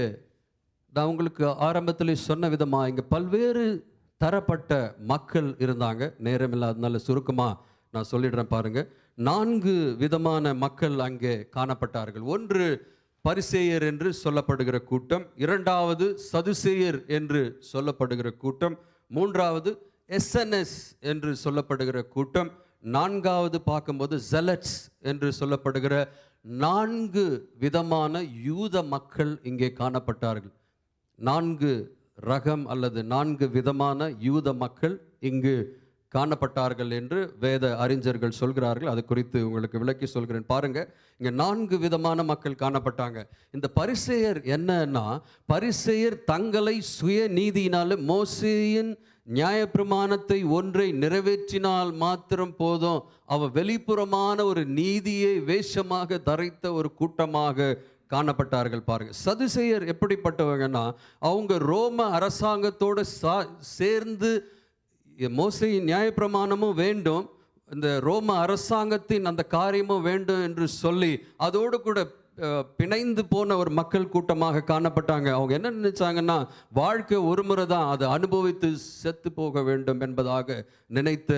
நான் உங்களுக்கு ஆரம்பத்தில் சொன்ன விதமாக இங்கே பல்வேறு தரப்பட்ட மக்கள் இருந்தாங்க. நேரம் இல்லாதனால சுருக்கமாக நான் சொல்லிடுறேன். பாருங்க, 4 விதமான மக்கள் அங்கே காணப்பட்டார்கள். ஒன்று பரிசேயர் என்று சொல்லப்படுகிற கூட்டம், இரண்டாவது சதுசேயர் என்று சொல்லப்படுகிற கூட்டம், மூன்றாவது எஸ்என்எஸ் என்று சொல்லப்படுகிற கூட்டம், நான்காவது பார்க்கும்போது ஜெலட்ஸ் என்று சொல்லப்படுகிற 4 விதமான யூத மக்கள் இங்கே காணப்பட்டார்கள். 4 ரகம் அல்லது 4 விதமான யூத மக்கள் இங்கு காணப்பட்டார்கள் என்று வேத அறிஞர்கள் சொல்கிறார்கள். அது குறித்து உங்களுக்கு விளக்கி சொல்கிறேன். பாருங்க, இங்க 4 விதமான மக்கள் காணப்பட்டாங்க. இந்த பரிசேயர் என்னன்னா, பரிசேயர் தங்களை சுய நீதியினால மோசேயின் நியாயப்பிரமாணத்தை ஒன்றை நிறைவேற்றினால் மாத்திரம் போதும், அவ வெளிப்புறமான ஒரு நீதியை வேஷமாக தரித்த ஒரு கூட்டமாக காணப்பட்டார்கள். பாருங்க, சதுசேயர் எப்படிப்பட்டவங்கன்னா, அவங்க ரோம அரசாங்கத்தோடு சேர்ந்து மோசேயின் நியாயப்பிரமாணமும் வேண்டும், இந்த ரோம அரசாங்கத்தின் அந்த காரியமும் வேண்டும் என்று சொல்லி அதோடு கூட பிணைந்து போன ஒரு மக்கள் கூட்டமாக காணப்பட்டாங்க. அவங்க என்ன நினைச்சாங்கன்னா, வாழ்க்கை ஒரு முறை தான், அதை அனுபவித்து செத்து போக வேண்டும் என்பதாக நினைத்த,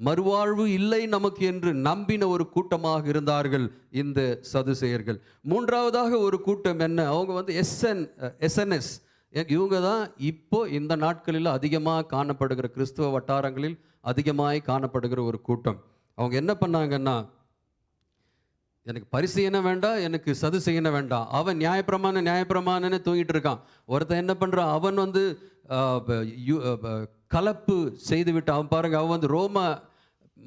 மறுவாழ்வு இல்லை நமக்கு என்று நம்பின ஒரு கூட்டமாக இருந்தார்கள் இந்த சதுசேயர்கள். மூன்றாவதாக ஒரு கூட்டம் என்ன, அவங்க வந்து எஸ்என்எஸ். இவங்க தான் இப்போ இந்த நாட்களில் அதிகமாக காணப்படுகிற, கிறிஸ்துவ வட்டாரங்களில் அதிகமாய் காணப்படுகிற ஒரு கூட்டம். அவங்க என்ன பண்ணாங்கன்னா, எனக்கு பரிசீலனை வேண்டாம், எனக்கு சதுசேயனை வேண்டாம், அவன் நியாயப்பிரமாணன்னு தூங்கிட்டு இருக்கான். ஒருத்தன் என்ன பண்ணுறான், அவன் வந்து கலப்பு செய்து விட்டு, அவன் பாருங்க, அவன் வந்து ரோம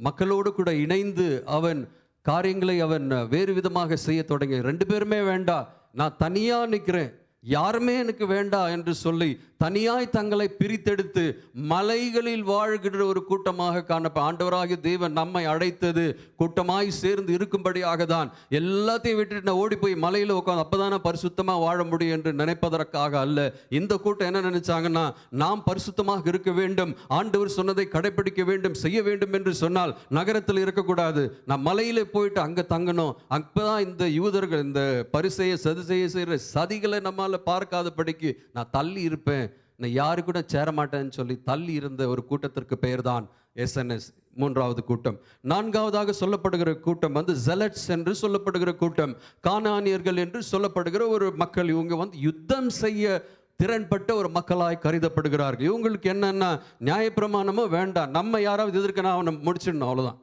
மக்களோடு கூட இணைந்து அவன் காரியங்களை அவன் வேறு விதமாக செய்ய தொடங்கி, 2 பேருமே வேண்டாம், நான் தனியா நிற்கிறேன், யாருமே எனக்கு வேண்டாம் என்று சொல்லி தனியாய் தங்களை பிரித்தெடுத்து மலைகளில் வாழ்கிற ஒரு கூட்டமாக காணப்ப ஆண்டவராகிய தேவன் நம்மை அழைத்தது கூட்டமாய் சேர்ந்து இருக்கும்படியாக தான். எல்லாத்தையும் விட்டுட்டு நான் ஓடி போய் மலையில் உட்காந்து அப்பதானே பரிசுத்தமாக வாழ முடியும் என்று நினைப்பதற்காக அல்ல. இந்த கூட்டம் என்ன நினைச்சாங்கன்னா, நாம் பரிசுத்தமாக இருக்க வேண்டும், ஆண்டவர் சொன்னதை கடைபிடிக்க வேண்டும், செய்ய வேண்டும் என்று சொன்னால் நகரத்தில் இருக்கக்கூடாது, நான் மலையில போயிட்டு அங்கே தங்கணும். அப்பதான் இந்த யூதர்கள் இந்த பரிசேய சதுசேய செய்கிற சதிகளை நம்மால் பார்க்காதபடிக்கு நான் தள்ளி இருப்பேன், நான் யாரு கூட சேர மாட்டேன்னு சொல்லி தள்ளி இருந்த ஒரு கூட்டத்திற்கு பெயர் தான் SNS. 3வது கூட்டம். 4வதாக சொல்லப்படுகிற கூட்டம் ஜெலட்ஸ் என்று சொல்லப்படுகிற கூட்டம், கானானியர்கள் என்று சொல்லப்படுகிற ஒரு மக்கள். இவங்க யுத்தம் செய்ய திறன்பட்ட ஒரு மக்களாய் கருதப்படுகிறார்கள். இவங்களுக்கு என்னன்னா, நியாயப்பிரமாணமோ வேண்டாம், நம்ம யாராவது எதிர்க்கணும் அவனை முடிச்சிடணும், அவ்வளோதான்,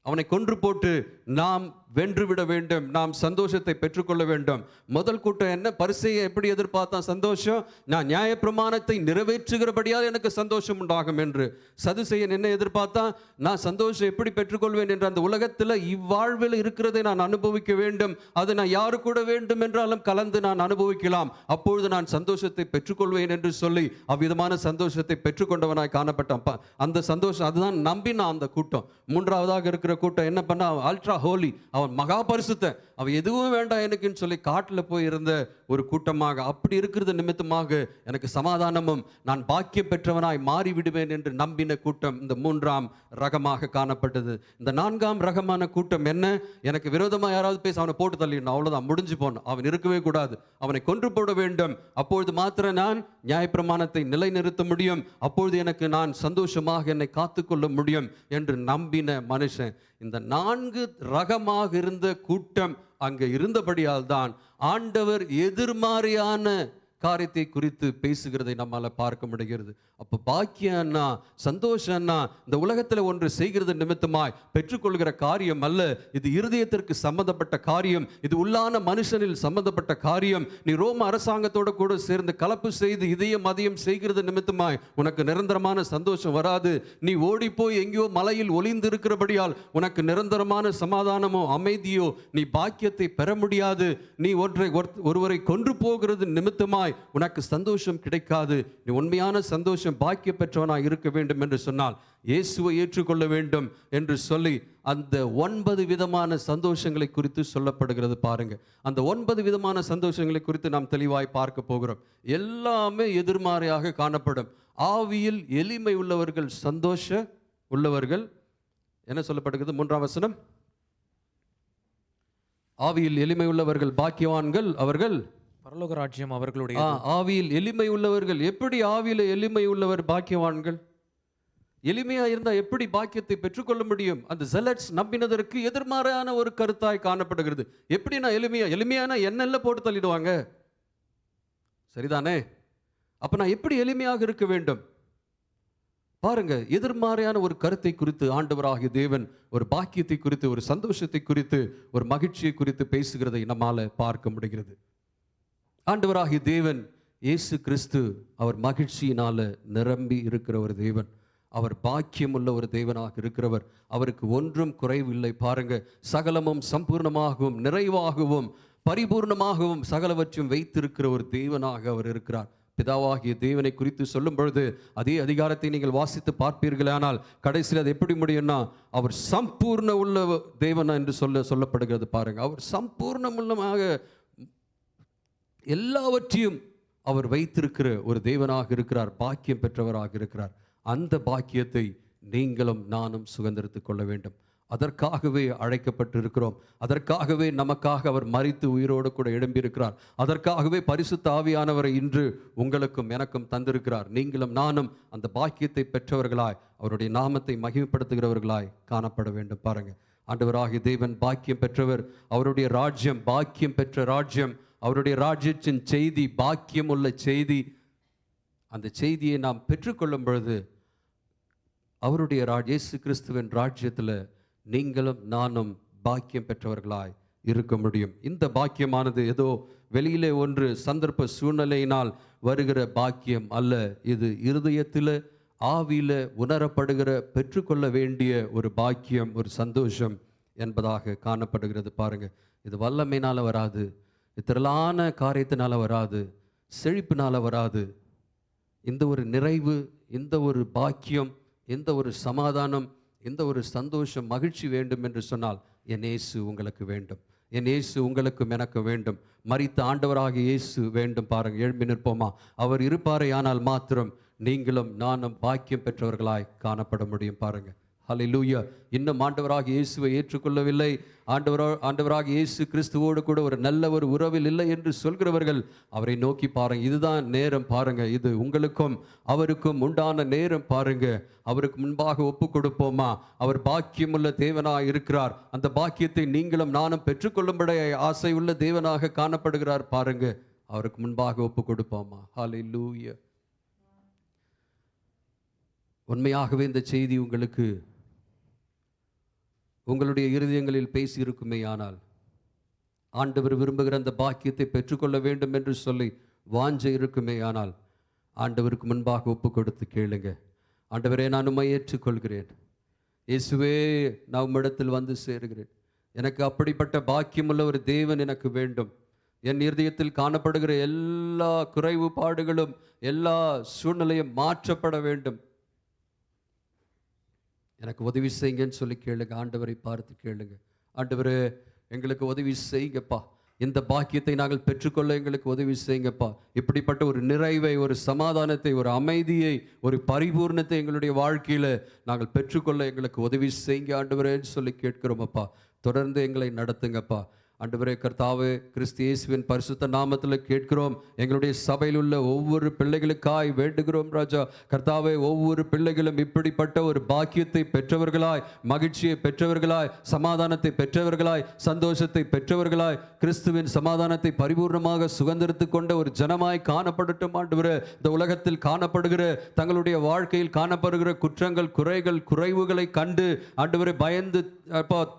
அவனை கொன்று போட்டு நாம் வென்றுவிட வேண்டும், நாம் சந்தோஷத்தை பெற்றுக்கொள்ள வேண்டும். முதல் கூட்டம் என்ன, பரிசேயை எப்படி எதிர்பார்த்தான்? சந்தோஷம், நான் நியாயப்பிரமாணத்தை நிறைவேற்றுகிறபடியால் எனக்கு சந்தோஷம் உண்டாகும் என்று. சதுசேயன் என்ன எதிர்பார்த்தான்? நான் சந்தோஷம் எப்படி பெற்றுக்கொள்வேன் என்று, அந்த உலகத்தில் இவ்வாழ்வில் இருக்கிறதை நான் அனுபவிக்க வேண்டும், அது நான் யாரு கூட வேண்டும் என்றாலும் கலந்து நான் அனுபவிக்கலாம், அப்பொழுது நான் சந்தோஷத்தை பெற்றுக்கொள்வேன் என்று சொல்லி அவ்விதமான சந்தோஷத்தை பெற்றுக்கொண்டவனாய் காணப்பட்டான். அந்த சந்தோஷம் அதுதான் நம்பினான் அந்த கூட்டம். 3வதாக இருக்கிற கூட்டம் என்ன பண்ணா, அல்ட்ரா ஹோலி, அவன் மகா பரிசுத்த, அவன் எதுவும் வேண்டாம் எனக்குன்னு சொல்லி காட்டில் போய் இருந்த ஒரு கூட்டமாக, அப்படி இருக்கிறது நிமித்தமாக எனக்கு சமாதானமும் நான் பாக்கியம் பெற்றவனாய் மாறிவிடுவேன் என்று நம்பின கூட்டம் இந்த 3ஆம் ரகமாக காணப்பட்டது. இந்த 4ஆம் ரகமான கூட்டம் என்ன, எனக்கு விரோதமாக யாராவது பேச அவனை போட்டு தள்ளிடணும், அவ்வளோதான், முடிஞ்சு போகணும், அவன் இருக்கவே கூடாது, அவனை கொன்று போட வேண்டும், அப்பொழுது மாத்திரம் நான் நியாயப்பிரமாணத்தை நிலைநிறுத்த முடியும், அப்பொழுது எனக்கு நான் சந்தோஷமாக என்னை காத்துக்கொள்ள முடியும் என்று நம்பின மனுஷன். இந்த 4 ரகமாக இருந்த கூட்டம் அங்கே இருந்தபடியால் தான் ஆண்டவர் எதிர்மாறியான காரியத்தை குறித்து பேசுகிறதை நம்மால பார்க்க முடிகிறது. அப்போ பாக்கியம்னா, சந்தோஷம்னா இந்த உலகத்தில் ஒன்று செய்கிறது நிமித்தமாய் பெற்றுக்கொள்கிற காரியம் அல்ல, இது இருதயத்திற்கு சம்பந்தப்பட்ட காரியம், இது உள்ளான மனுஷனில் சம்பந்தப்பட்ட காரியம். நீ ரோம அரசாங்கத்தோடு கூட சேர்ந்து கலப்பு செய்து இதயம் மதியம் செய்கிறது நிமித்தமாய் உனக்கு நிரந்தரமான சந்தோஷம் வராது. நீ ஓடி போய் எங்கேயோ மலையில் ஒளிந்து இருக்கிறபடியால் உனக்கு நிரந்தரமான சமாதானமோ அமைதியோ நீ பாக்கியத்தை பெற முடியாது. நீ ஒருவரை கொன்று போகிறது நிமித்தமாய் உனக்கு சந்தோஷம் கிடைக்காது. நீ உண்மையான சந்தோஷம் பாக்கிய பெற்றவனாய் இருக்க வேண்டும் என்று சொன்னால் இயேசுவை ஏற்றுக்கொள்ள வேண்டும் என்று சொல்லி அந்த 9 விதமான சந்தோஷங்களை குறித்து சொல்லப்படுகிறது. பாருங்க, அந்த 9 விதமான சந்தோஷங்களை குறித்து நாம் தெளிவாய் பார்க்க போகிறோம். எல்லாமே எதிர்மாறையாக காணப்படும். ஆவியில் எளிமை உள்ளவர்கள் சந்தோஷ உள்ளவர்கள். என்ன சொல்லப்படுகிறது? 3ஆம் வசனம், ஆவியில் எளிமை உள்ளவர்கள் பாக்கியவான்கள், அவர்கள் பரலோக ராஜ்யம் அவர்களுடைய. ஆவியில் எளிமை உள்ளவர்கள். எப்படி ஆவியில் எளிமை உள்ளவர் பாக்கியவான்கள்? எளிமையா இருந்தா எப்படி பாக்கியத்தை பெற்றுக்கொள்ள முடியும்? அந்த ஜெலட்ஸ் நம்பினதற்கு எதிர்மாறான ஒரு கருத்தாய் காணப்படுகிறது. எப்படி நான் எளிமையான எண்ணெல்ல போட்டு தள்ளிடுவாங்க, சரிதானே? அப்ப நான் எப்படி எளிமையாக இருக்க வேண்டும்? பாருங்க, எதிர்மாறையான ஒரு கருத்தை குறித்து ஆண்டவராகிய தேவன் ஒரு பாக்கியத்தை குறித்து, ஒரு சந்தோஷத்தை குறித்து, ஒரு மகிழ்ச்சியை குறித்து பேசுகிறதை நம்மால பார்க்க முடிகிறது. ஆண்டவராகிய தேவன் இயேசு கிறிஸ்து அவர் மகிழ்ச்சியினால நிரம்பி இருக்கிற ஒரு தேவன், அவர் பாக்கியம் உள்ள ஒரு தேவனாக இருக்கிறவர். அவருக்கு ஒன்றும் குறைவில்லை. பாருங்க, சகலமும் சம்பூர்ணமாகவும் நிறைவாகவும் பரிபூர்ணமாகவும் சகலவற்றையும் வைத்திருக்கிற ஒரு தேவனாக அவர் இருக்கிறார். பிதாவாகிய தேவனை குறித்து சொல்லும் பொழுது அதே அதிகாரத்தை நீங்கள் வாசித்து பார்ப்பீர்களானால் கடைசியில் அது எப்படி முடியும்னா, அவர் சம்பூர்ண உள்ள தேவன் என்று சொல்லப்படுகிறது. பாருங்க, அவர் சம்பூர்ணமுள்ளமாக எல்லாவற்றையும் அவர் வைத்திருக்கிற ஒரு தேவனாக இருக்கிறார், பாக்கியம் பெற்றவராக இருக்கிறார். அந்த பாக்கியத்தை நீங்களும் நானும் சுதந்திரித்துக் கொள்ள வேண்டும். அதற்காகவே அழைக்கப்பட்டு இருக்கிறோம். அதற்காகவே நமக்காக அவர் மரித்து உயிரோடு கூட எழும்பியிருக்கிறார். அதற்காகவே பரிசுத்த ஆவியானவரை இன்று உங்களுக்கும் எனக்கும் தந்திருக்கிறார். நீங்களும் நானும் அந்த பாக்கியத்தை பெற்றவர்களாய் அவருடைய நாமத்தை மகிமைப்படுத்துகிறவர்களாய் காணப்பட வேண்டும். பாருங்க, ஆண்டவராகிய தேவன் பாக்கியம் பெற்றவர். அவருடைய ராஜ்யம் பாக்கியம் பெற்ற ராஜ்யம். அவருடைய ராஜ்யத்தின் செய்தி பாக்கியம் உள்ள செய்தி. அந்த செய்தியை நாம் பெற்றுக்கொள்ளும் பொழுது அவருடைய இயேசு கிறிஸ்துவின் ராஜ்யத்தில் நீங்களும் நானும் பாக்கியம் பெற்றவர்களாய் இருக்க முடியும். இந்த பாக்கியமானது ஏதோ வெளியிலே ஒன்று சந்தர்ப்ப சூழ்நிலையினால் வருகிற பாக்கியம் அல்ல. இது இருதயத்தில் ஆவியில உணரப்படுகிற பெற்றுக்கொள்ள வேண்டிய ஒரு பாக்கியம், ஒரு சந்தோஷம் என்பதாக காணப்படுகிறது. பாருங்க, இது வல்லமையினால வராது, திரளான காரியத்தினால வராது, செழிப்பினால வராது. இந்த ஒரு நிறைவு, இந்த ஒரு பாக்கியம், இந்த ஒரு சமாதானம், இந்த ஒரு சந்தோஷம், மகிழ்ச்சி வேண்டும் என்று சொன்னால் என் இயேசு உங்களுக்கு வேண்டும். என் இயேசு உங்களுக்கும் எனக்கு வேண்டும். மரித்த ஆண்டவராகிய இயேசு வேண்டும். பாருங்க, எழும்பி நிற்போமா? அவர் இருப்பாரே ஆனால் மாத்திரம் நீங்களும் நானும் பாக்கியம் பெற்றவர்களாய் காணப்பட முடியும். பாருங்க, ஹல்லேலூயா. இன்னும் ஆண்டவராகிய இயேசுவை ஏற்றுக்கொள்ளவில்லை, ஆண்டவராகிய இயேசு கிறிஸ்துவோடு கூட ஒரு நல்ல ஒரு உறவில் இல்லை என்று சொல்கிறவர்கள் அவரை நோக்கி பாருங்க. இதுதான் நேரம். பாருங்க, இது உங்களுக்கும் அவருக்கும் உண்டான நேரம். பாருங்க, அவருக்கு முன்பாக ஒப்பு கொடுப்போமா? அவர் பாக்கியமுள்ள தேவனாக இருக்கிறார். அந்த பாக்கியத்தை நீங்களும் நானும் பெற்றுக்கொள்ளும்படி ஆசை உள்ள தேவனாக காணப்படுகிறார். பாருங்க, அவருக்கு முன்பாக ஒப்பு கொடுப்போமா? ஹல்லேலூயா. உண்மையாகவே இந்த செய்தி உங்களுக்கு உங்களுடைய இருதயங்களில் பேசி இருக்குமே ஆனால், ஆண்டவர் விரும்புகிற அந்த பாக்கியத்தை பெற்றுக்கொள்ள வேண்டும் என்று சொல்லி வாஞ்சை இருக்குமே ஆனால், ஆண்டவருக்கு முன்பாக ஒப்பு கொடுத்து கேளுங்க. ஆண்டவரே, நான் உம்மை ஏற்றுக்கொள்கிறேன். இயேசுவே, நான் உம்மிடத்தில் வந்து சேருகிறேன். எனக்கு அப்படிப்பட்ட பாக்கியமுள்ள ஒரு தேவன் எனக்கு வேண்டும். என் இருதயத்தில் காணப்படுகிற எல்லா குறைவுபாடுகளும், எல்லா சூழ்நிலையும் மாற்றப்பட வேண்டும். எனக்கு உதவி செய்யுங்கன்னு சொல்லி கேளுங்க. ஆண்டவரை பார்த்து கேளுங்க. ஆண்டவரே, எங்களுக்கு உதவி செய்யுங்கப்பா. இந்த பாக்கியத்தை நாங்கள் பெற்றுக்கொள்ள எங்களுக்கு உதவி செய்யுங்கப்பா. இப்படிப்பட்ட ஒரு நிறைவை, ஒரு சமாதானத்தை, ஒரு அமைதியை, ஒரு பரிபூர்ணத்தை எங்களுடைய வாழ்க்கையில் நாங்கள் பெற்றுக்கொள்ள எங்களுக்கு உதவி செய்யுங்க ஆண்டவரேன்னு சொல்லி கேட்கிறோமப்பா. தொடர்ந்து எங்களை நடத்துங்கப்பா. ஆண்டவரே கர்த்தாவே, கிறிஸ்து இயேசுவின் பரிசுத்த நாமத்தில் கேட்கிறோம். எங்களுடைய சபையில் உள்ள ஒவ்வொரு பிள்ளைகளுக்காய் வேண்டுகிறோம் ராஜா. கர்த்தாவே, ஒவ்வொரு பிள்ளைகளும் இப்படிப்பட்ட ஒரு பாக்கியத்தை பெற்றவர்களாய், மகிழ்ச்சியை பெற்றவர்களாய், சமாதானத்தை பெற்றவர்களாய், சந்தோஷத்தை பெற்றவர்களாய், கிறிஸ்துவின் சமாதானத்தை பரிபூர்ணமாக சுதந்திரித்து கொண்ட ஒரு ஜனமாய் காணப்படட்டும் ஆண்டவரே. இந்த உலகத்தில் காணப்படுகிற, தங்களுடைய வாழ்க்கையில் காணப்படுகிற குற்றங்கள், குறைகள், குறைவுகளை கண்டு ஆண்டவரை பயந்து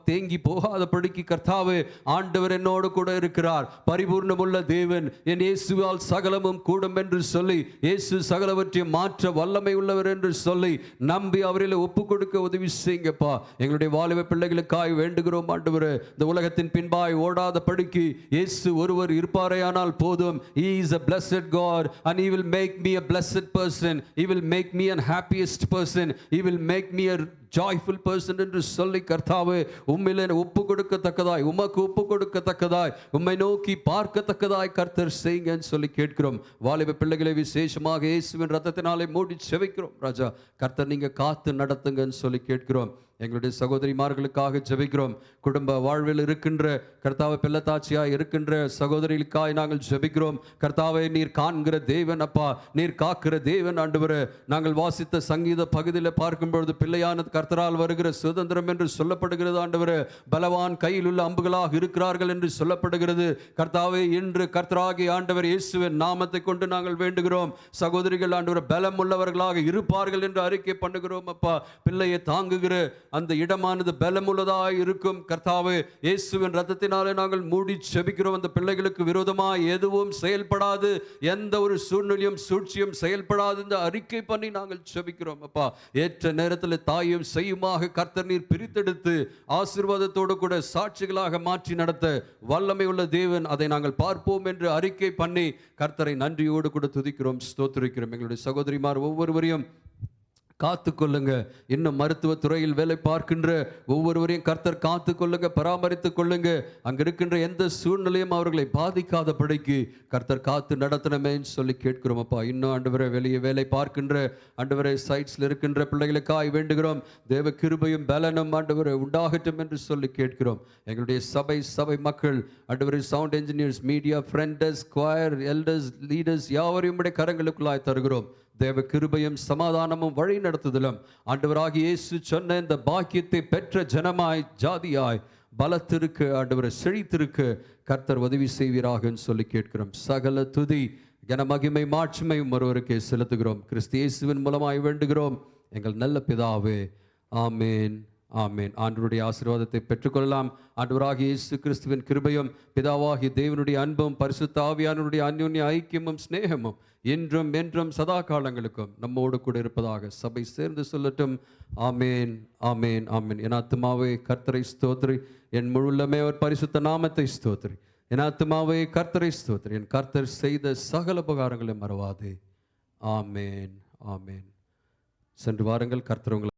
தேங்கி போகாதபடிக்கு கர்த்தாவே, ஆண்டவர் என்னோடு கூட இருக்கிறார். பரிபூர்ணமுள்ள தேவன், என் இயேசுவால் சகலமும் கூடும் என்று சொல்லி, இயேசு சகலவற்றையும் மாற்ற வல்லமை உள்ளவர் என்று சொல்லி நம்பி அவரில் ஒப்பு கொடுக்க உதவி செய்யுங்கப்பா. எங்களுடைய வாலிப பிள்ளைகளுக்காய் வேண்டுகிறோம் ஆண்டவரே. இந்த உலகத்தின் பின்பாய் ஓடாத படிக்கு இயேசு ஒருவர் இருப்பாரேயானால் போதும். He is a blessed God and he will make me a blessed person. He will make me an happiest person. He will make me a joyful person என்று சொல்லி கர்த்தாவே, உம்மிலே ஒப்பு கொடுக்கத்தக்கதாய், உமக்கு ஒப்பு கொடுக்கத்தக்கதாய், உம்மை நோக்கி பார்க்கத்தக்கதாய் கர்த்தர் செய்யுங்கன்னு சொல்லி கேட்கிறோம். வாலிப பிள்ளைகளை விசேஷமாக இயேசுவின் ரத்தத்தினாலே மூடி செபிக்கிறோம் ராஜா. கர்த்தர் நீங்க காத்து நடத்துங்கன்னு சொல்லி கேட்கிறோம். எங்களுடைய சகோதரிமார்களுக்காக ஜெபிக்கிறோம். குடும்ப வாழ்வில் இருக்கின்ற கர்த்தாவை, பிள்ளத்தாட்சியாய் இருக்கின்ற சகோதரிகளுக்காய் நாங்கள் ஜெபிக்கிறோம். கர்த்தாவை, நீர் காண்கிற தேவன் அப்பா, நீர் காக்கிற தேவன் ஆண்டவரே. நாங்கள் வாசித்த சங்கீத பகுதியில் பார்க்கும் பொழுது, பிள்ளையானது கர்த்தரால் வருகிற சுதந்திரம் என்று சொல்லப்படுகிறது ஆண்டவரே. பலவான் கையில் உள்ள அம்புகளாக இருக்கிறார்கள் என்று சொல்லப்படுகிறது. கர்த்தாவே, இன்று கர்த்தராகிய ஆண்டவர் இயேசுவின் நாமத்தை கொண்டு நாங்கள் வேண்டுகிறோம். சகோதரிகள் ஆண்டவர் பலம் உள்ளவர்களாக இருப்பார்கள் என்று அறிக்கை பண்ணுகிறோம் அப்பா. பிள்ளையை தாங்குகிற அந்த இடமானது பலமுள்ளதாய் இருக்கும் கர்த்தாவே. இயேசுவின் ரத்தத்தினாலே நாங்கள் மூடி செபிக்கிறோம். அந்த பிள்ளைகளுக்கு விரோதமாய் எதுவும் செயல்படாது, எந்த ஒரு சூழ்நிலையும் சூழ்ச்சியும் செயல்படாது இந்த அறிக்கை பண்ணி நாங்கள் செபிக்கிறோம் அப்பா. ஏற்ற நேரத்தில் தாயும் செய்யுமாக கர்த்தர் நீர் பிரித்தெடுத்து ஆசீர்வாதத்தோடு கூட சாட்சிகளாக மாற்றி நடத்த வல்லமை உள்ள தேவன். அதை நாங்கள் பார்ப்போம் என்று அறிக்கை பண்ணி கர்த்தரை நன்றியோடு கூட துதிக்கிறோம், ஸ்தோத்திரிக்கிறோம். எங்களுடைய சகோதரிமார் ஒவ்வொருவரையும் காத்து கொள்ளுங்க. இன்னும் மருத்துவ துறையில் வேலை பார்க்கின்ற ஒவ்வொருவரையும் கர்த்தர் காத்து கொள்ளுங்க, பராமரித்து கொள்ளுங்க. அங்க இருக்கின்ற எந்த சூழ்நிலையும் அவர்களை பாதிக்காதபடிக்கு கர்த்தர் காத்து நடத்தணுமேன்னு சொல்லி கேட்கிறோம் அப்பா. இன்னும் ஆண்டவரை வெளியே வேலை பார்க்கின்ற ஆண்டவரை சைட்ஸ்ல இருக்கின்ற பிள்ளைகளுக்காய் வேண்டுகிறோம். தேவ கிருபையும் பலனும் ஆண்டவரை உண்டாகட்டும் என்று சொல்லி கேட்கிறோம். எங்களுடைய சபை மக்கள் ஆண்டவரை, சவுண்ட் என்ஜினியர்ஸ், மீடியா, ஃப்ரண்டர்ஸ், ஸ்குயர், எல்டர்ஸ், லீடர்ஸ் யாவரையும் உடைய கரங்களுக்குள்ளாய் தருகிறோம். தேவ கிருபையும் சமாதானமும் வழி நடத்துதலும் ஆண்டவராகிய இயேசு சொன்ன இந்த பாக்கியத்தை பெற்ற ஜனமாய், ஜாதியாய் பலத்திற்கு ஆண்டவரை செழித்திருக்கு கர்த்தர் உதவி செய்வீராக சொல்லி கேட்கிறோம். சகல துதி, கன மகிமை, மாட்சிமையும் ஒருவருக்கே செலுத்துகிறோம். கிறிஸ்து இயேசுவின் மூலமாய் வேண்டுகிறோம் எங்கள் நல்ல பிதாவே. ஆமேன், ஆமென். ஆண்டவருடைய ஆசீர்வாதத்தை பெற்றுக்கொள்ளலாம். ஆண்டவராகிய இயேசு கிறிஸ்துவின் கிருபையும் பிதாவாகிய தேவனுடைய அன்பும் பரிசுத்த ஆவியானவருடைய அந்யோன்ய ஐக்கியமும் சிநேகமும் இன்றும் என்றும் சதா காலங்களுக்கும் நம்மோடு கூட இருப்பதாக சபை சேர்ந்து சொல்லட்டும். ஆமேன், ஆமேன், ஆமேன். என் ஆத்துமாவே கர்த்தரை ஸ்தோத்திரி, என் முழுமே அவர் பரிசுத்த நாமத்தை ஸ்தோத்திரி. என் ஆத்துமாவே கர்த்தரை ஸ்தோத்திரி, என் கர்த்தர் செய்த சகல உபகாரங்களை மறவாதே. ஆமேன், ஆமேன். சென்று வாருங்கள். கர்த்தர் உங்களை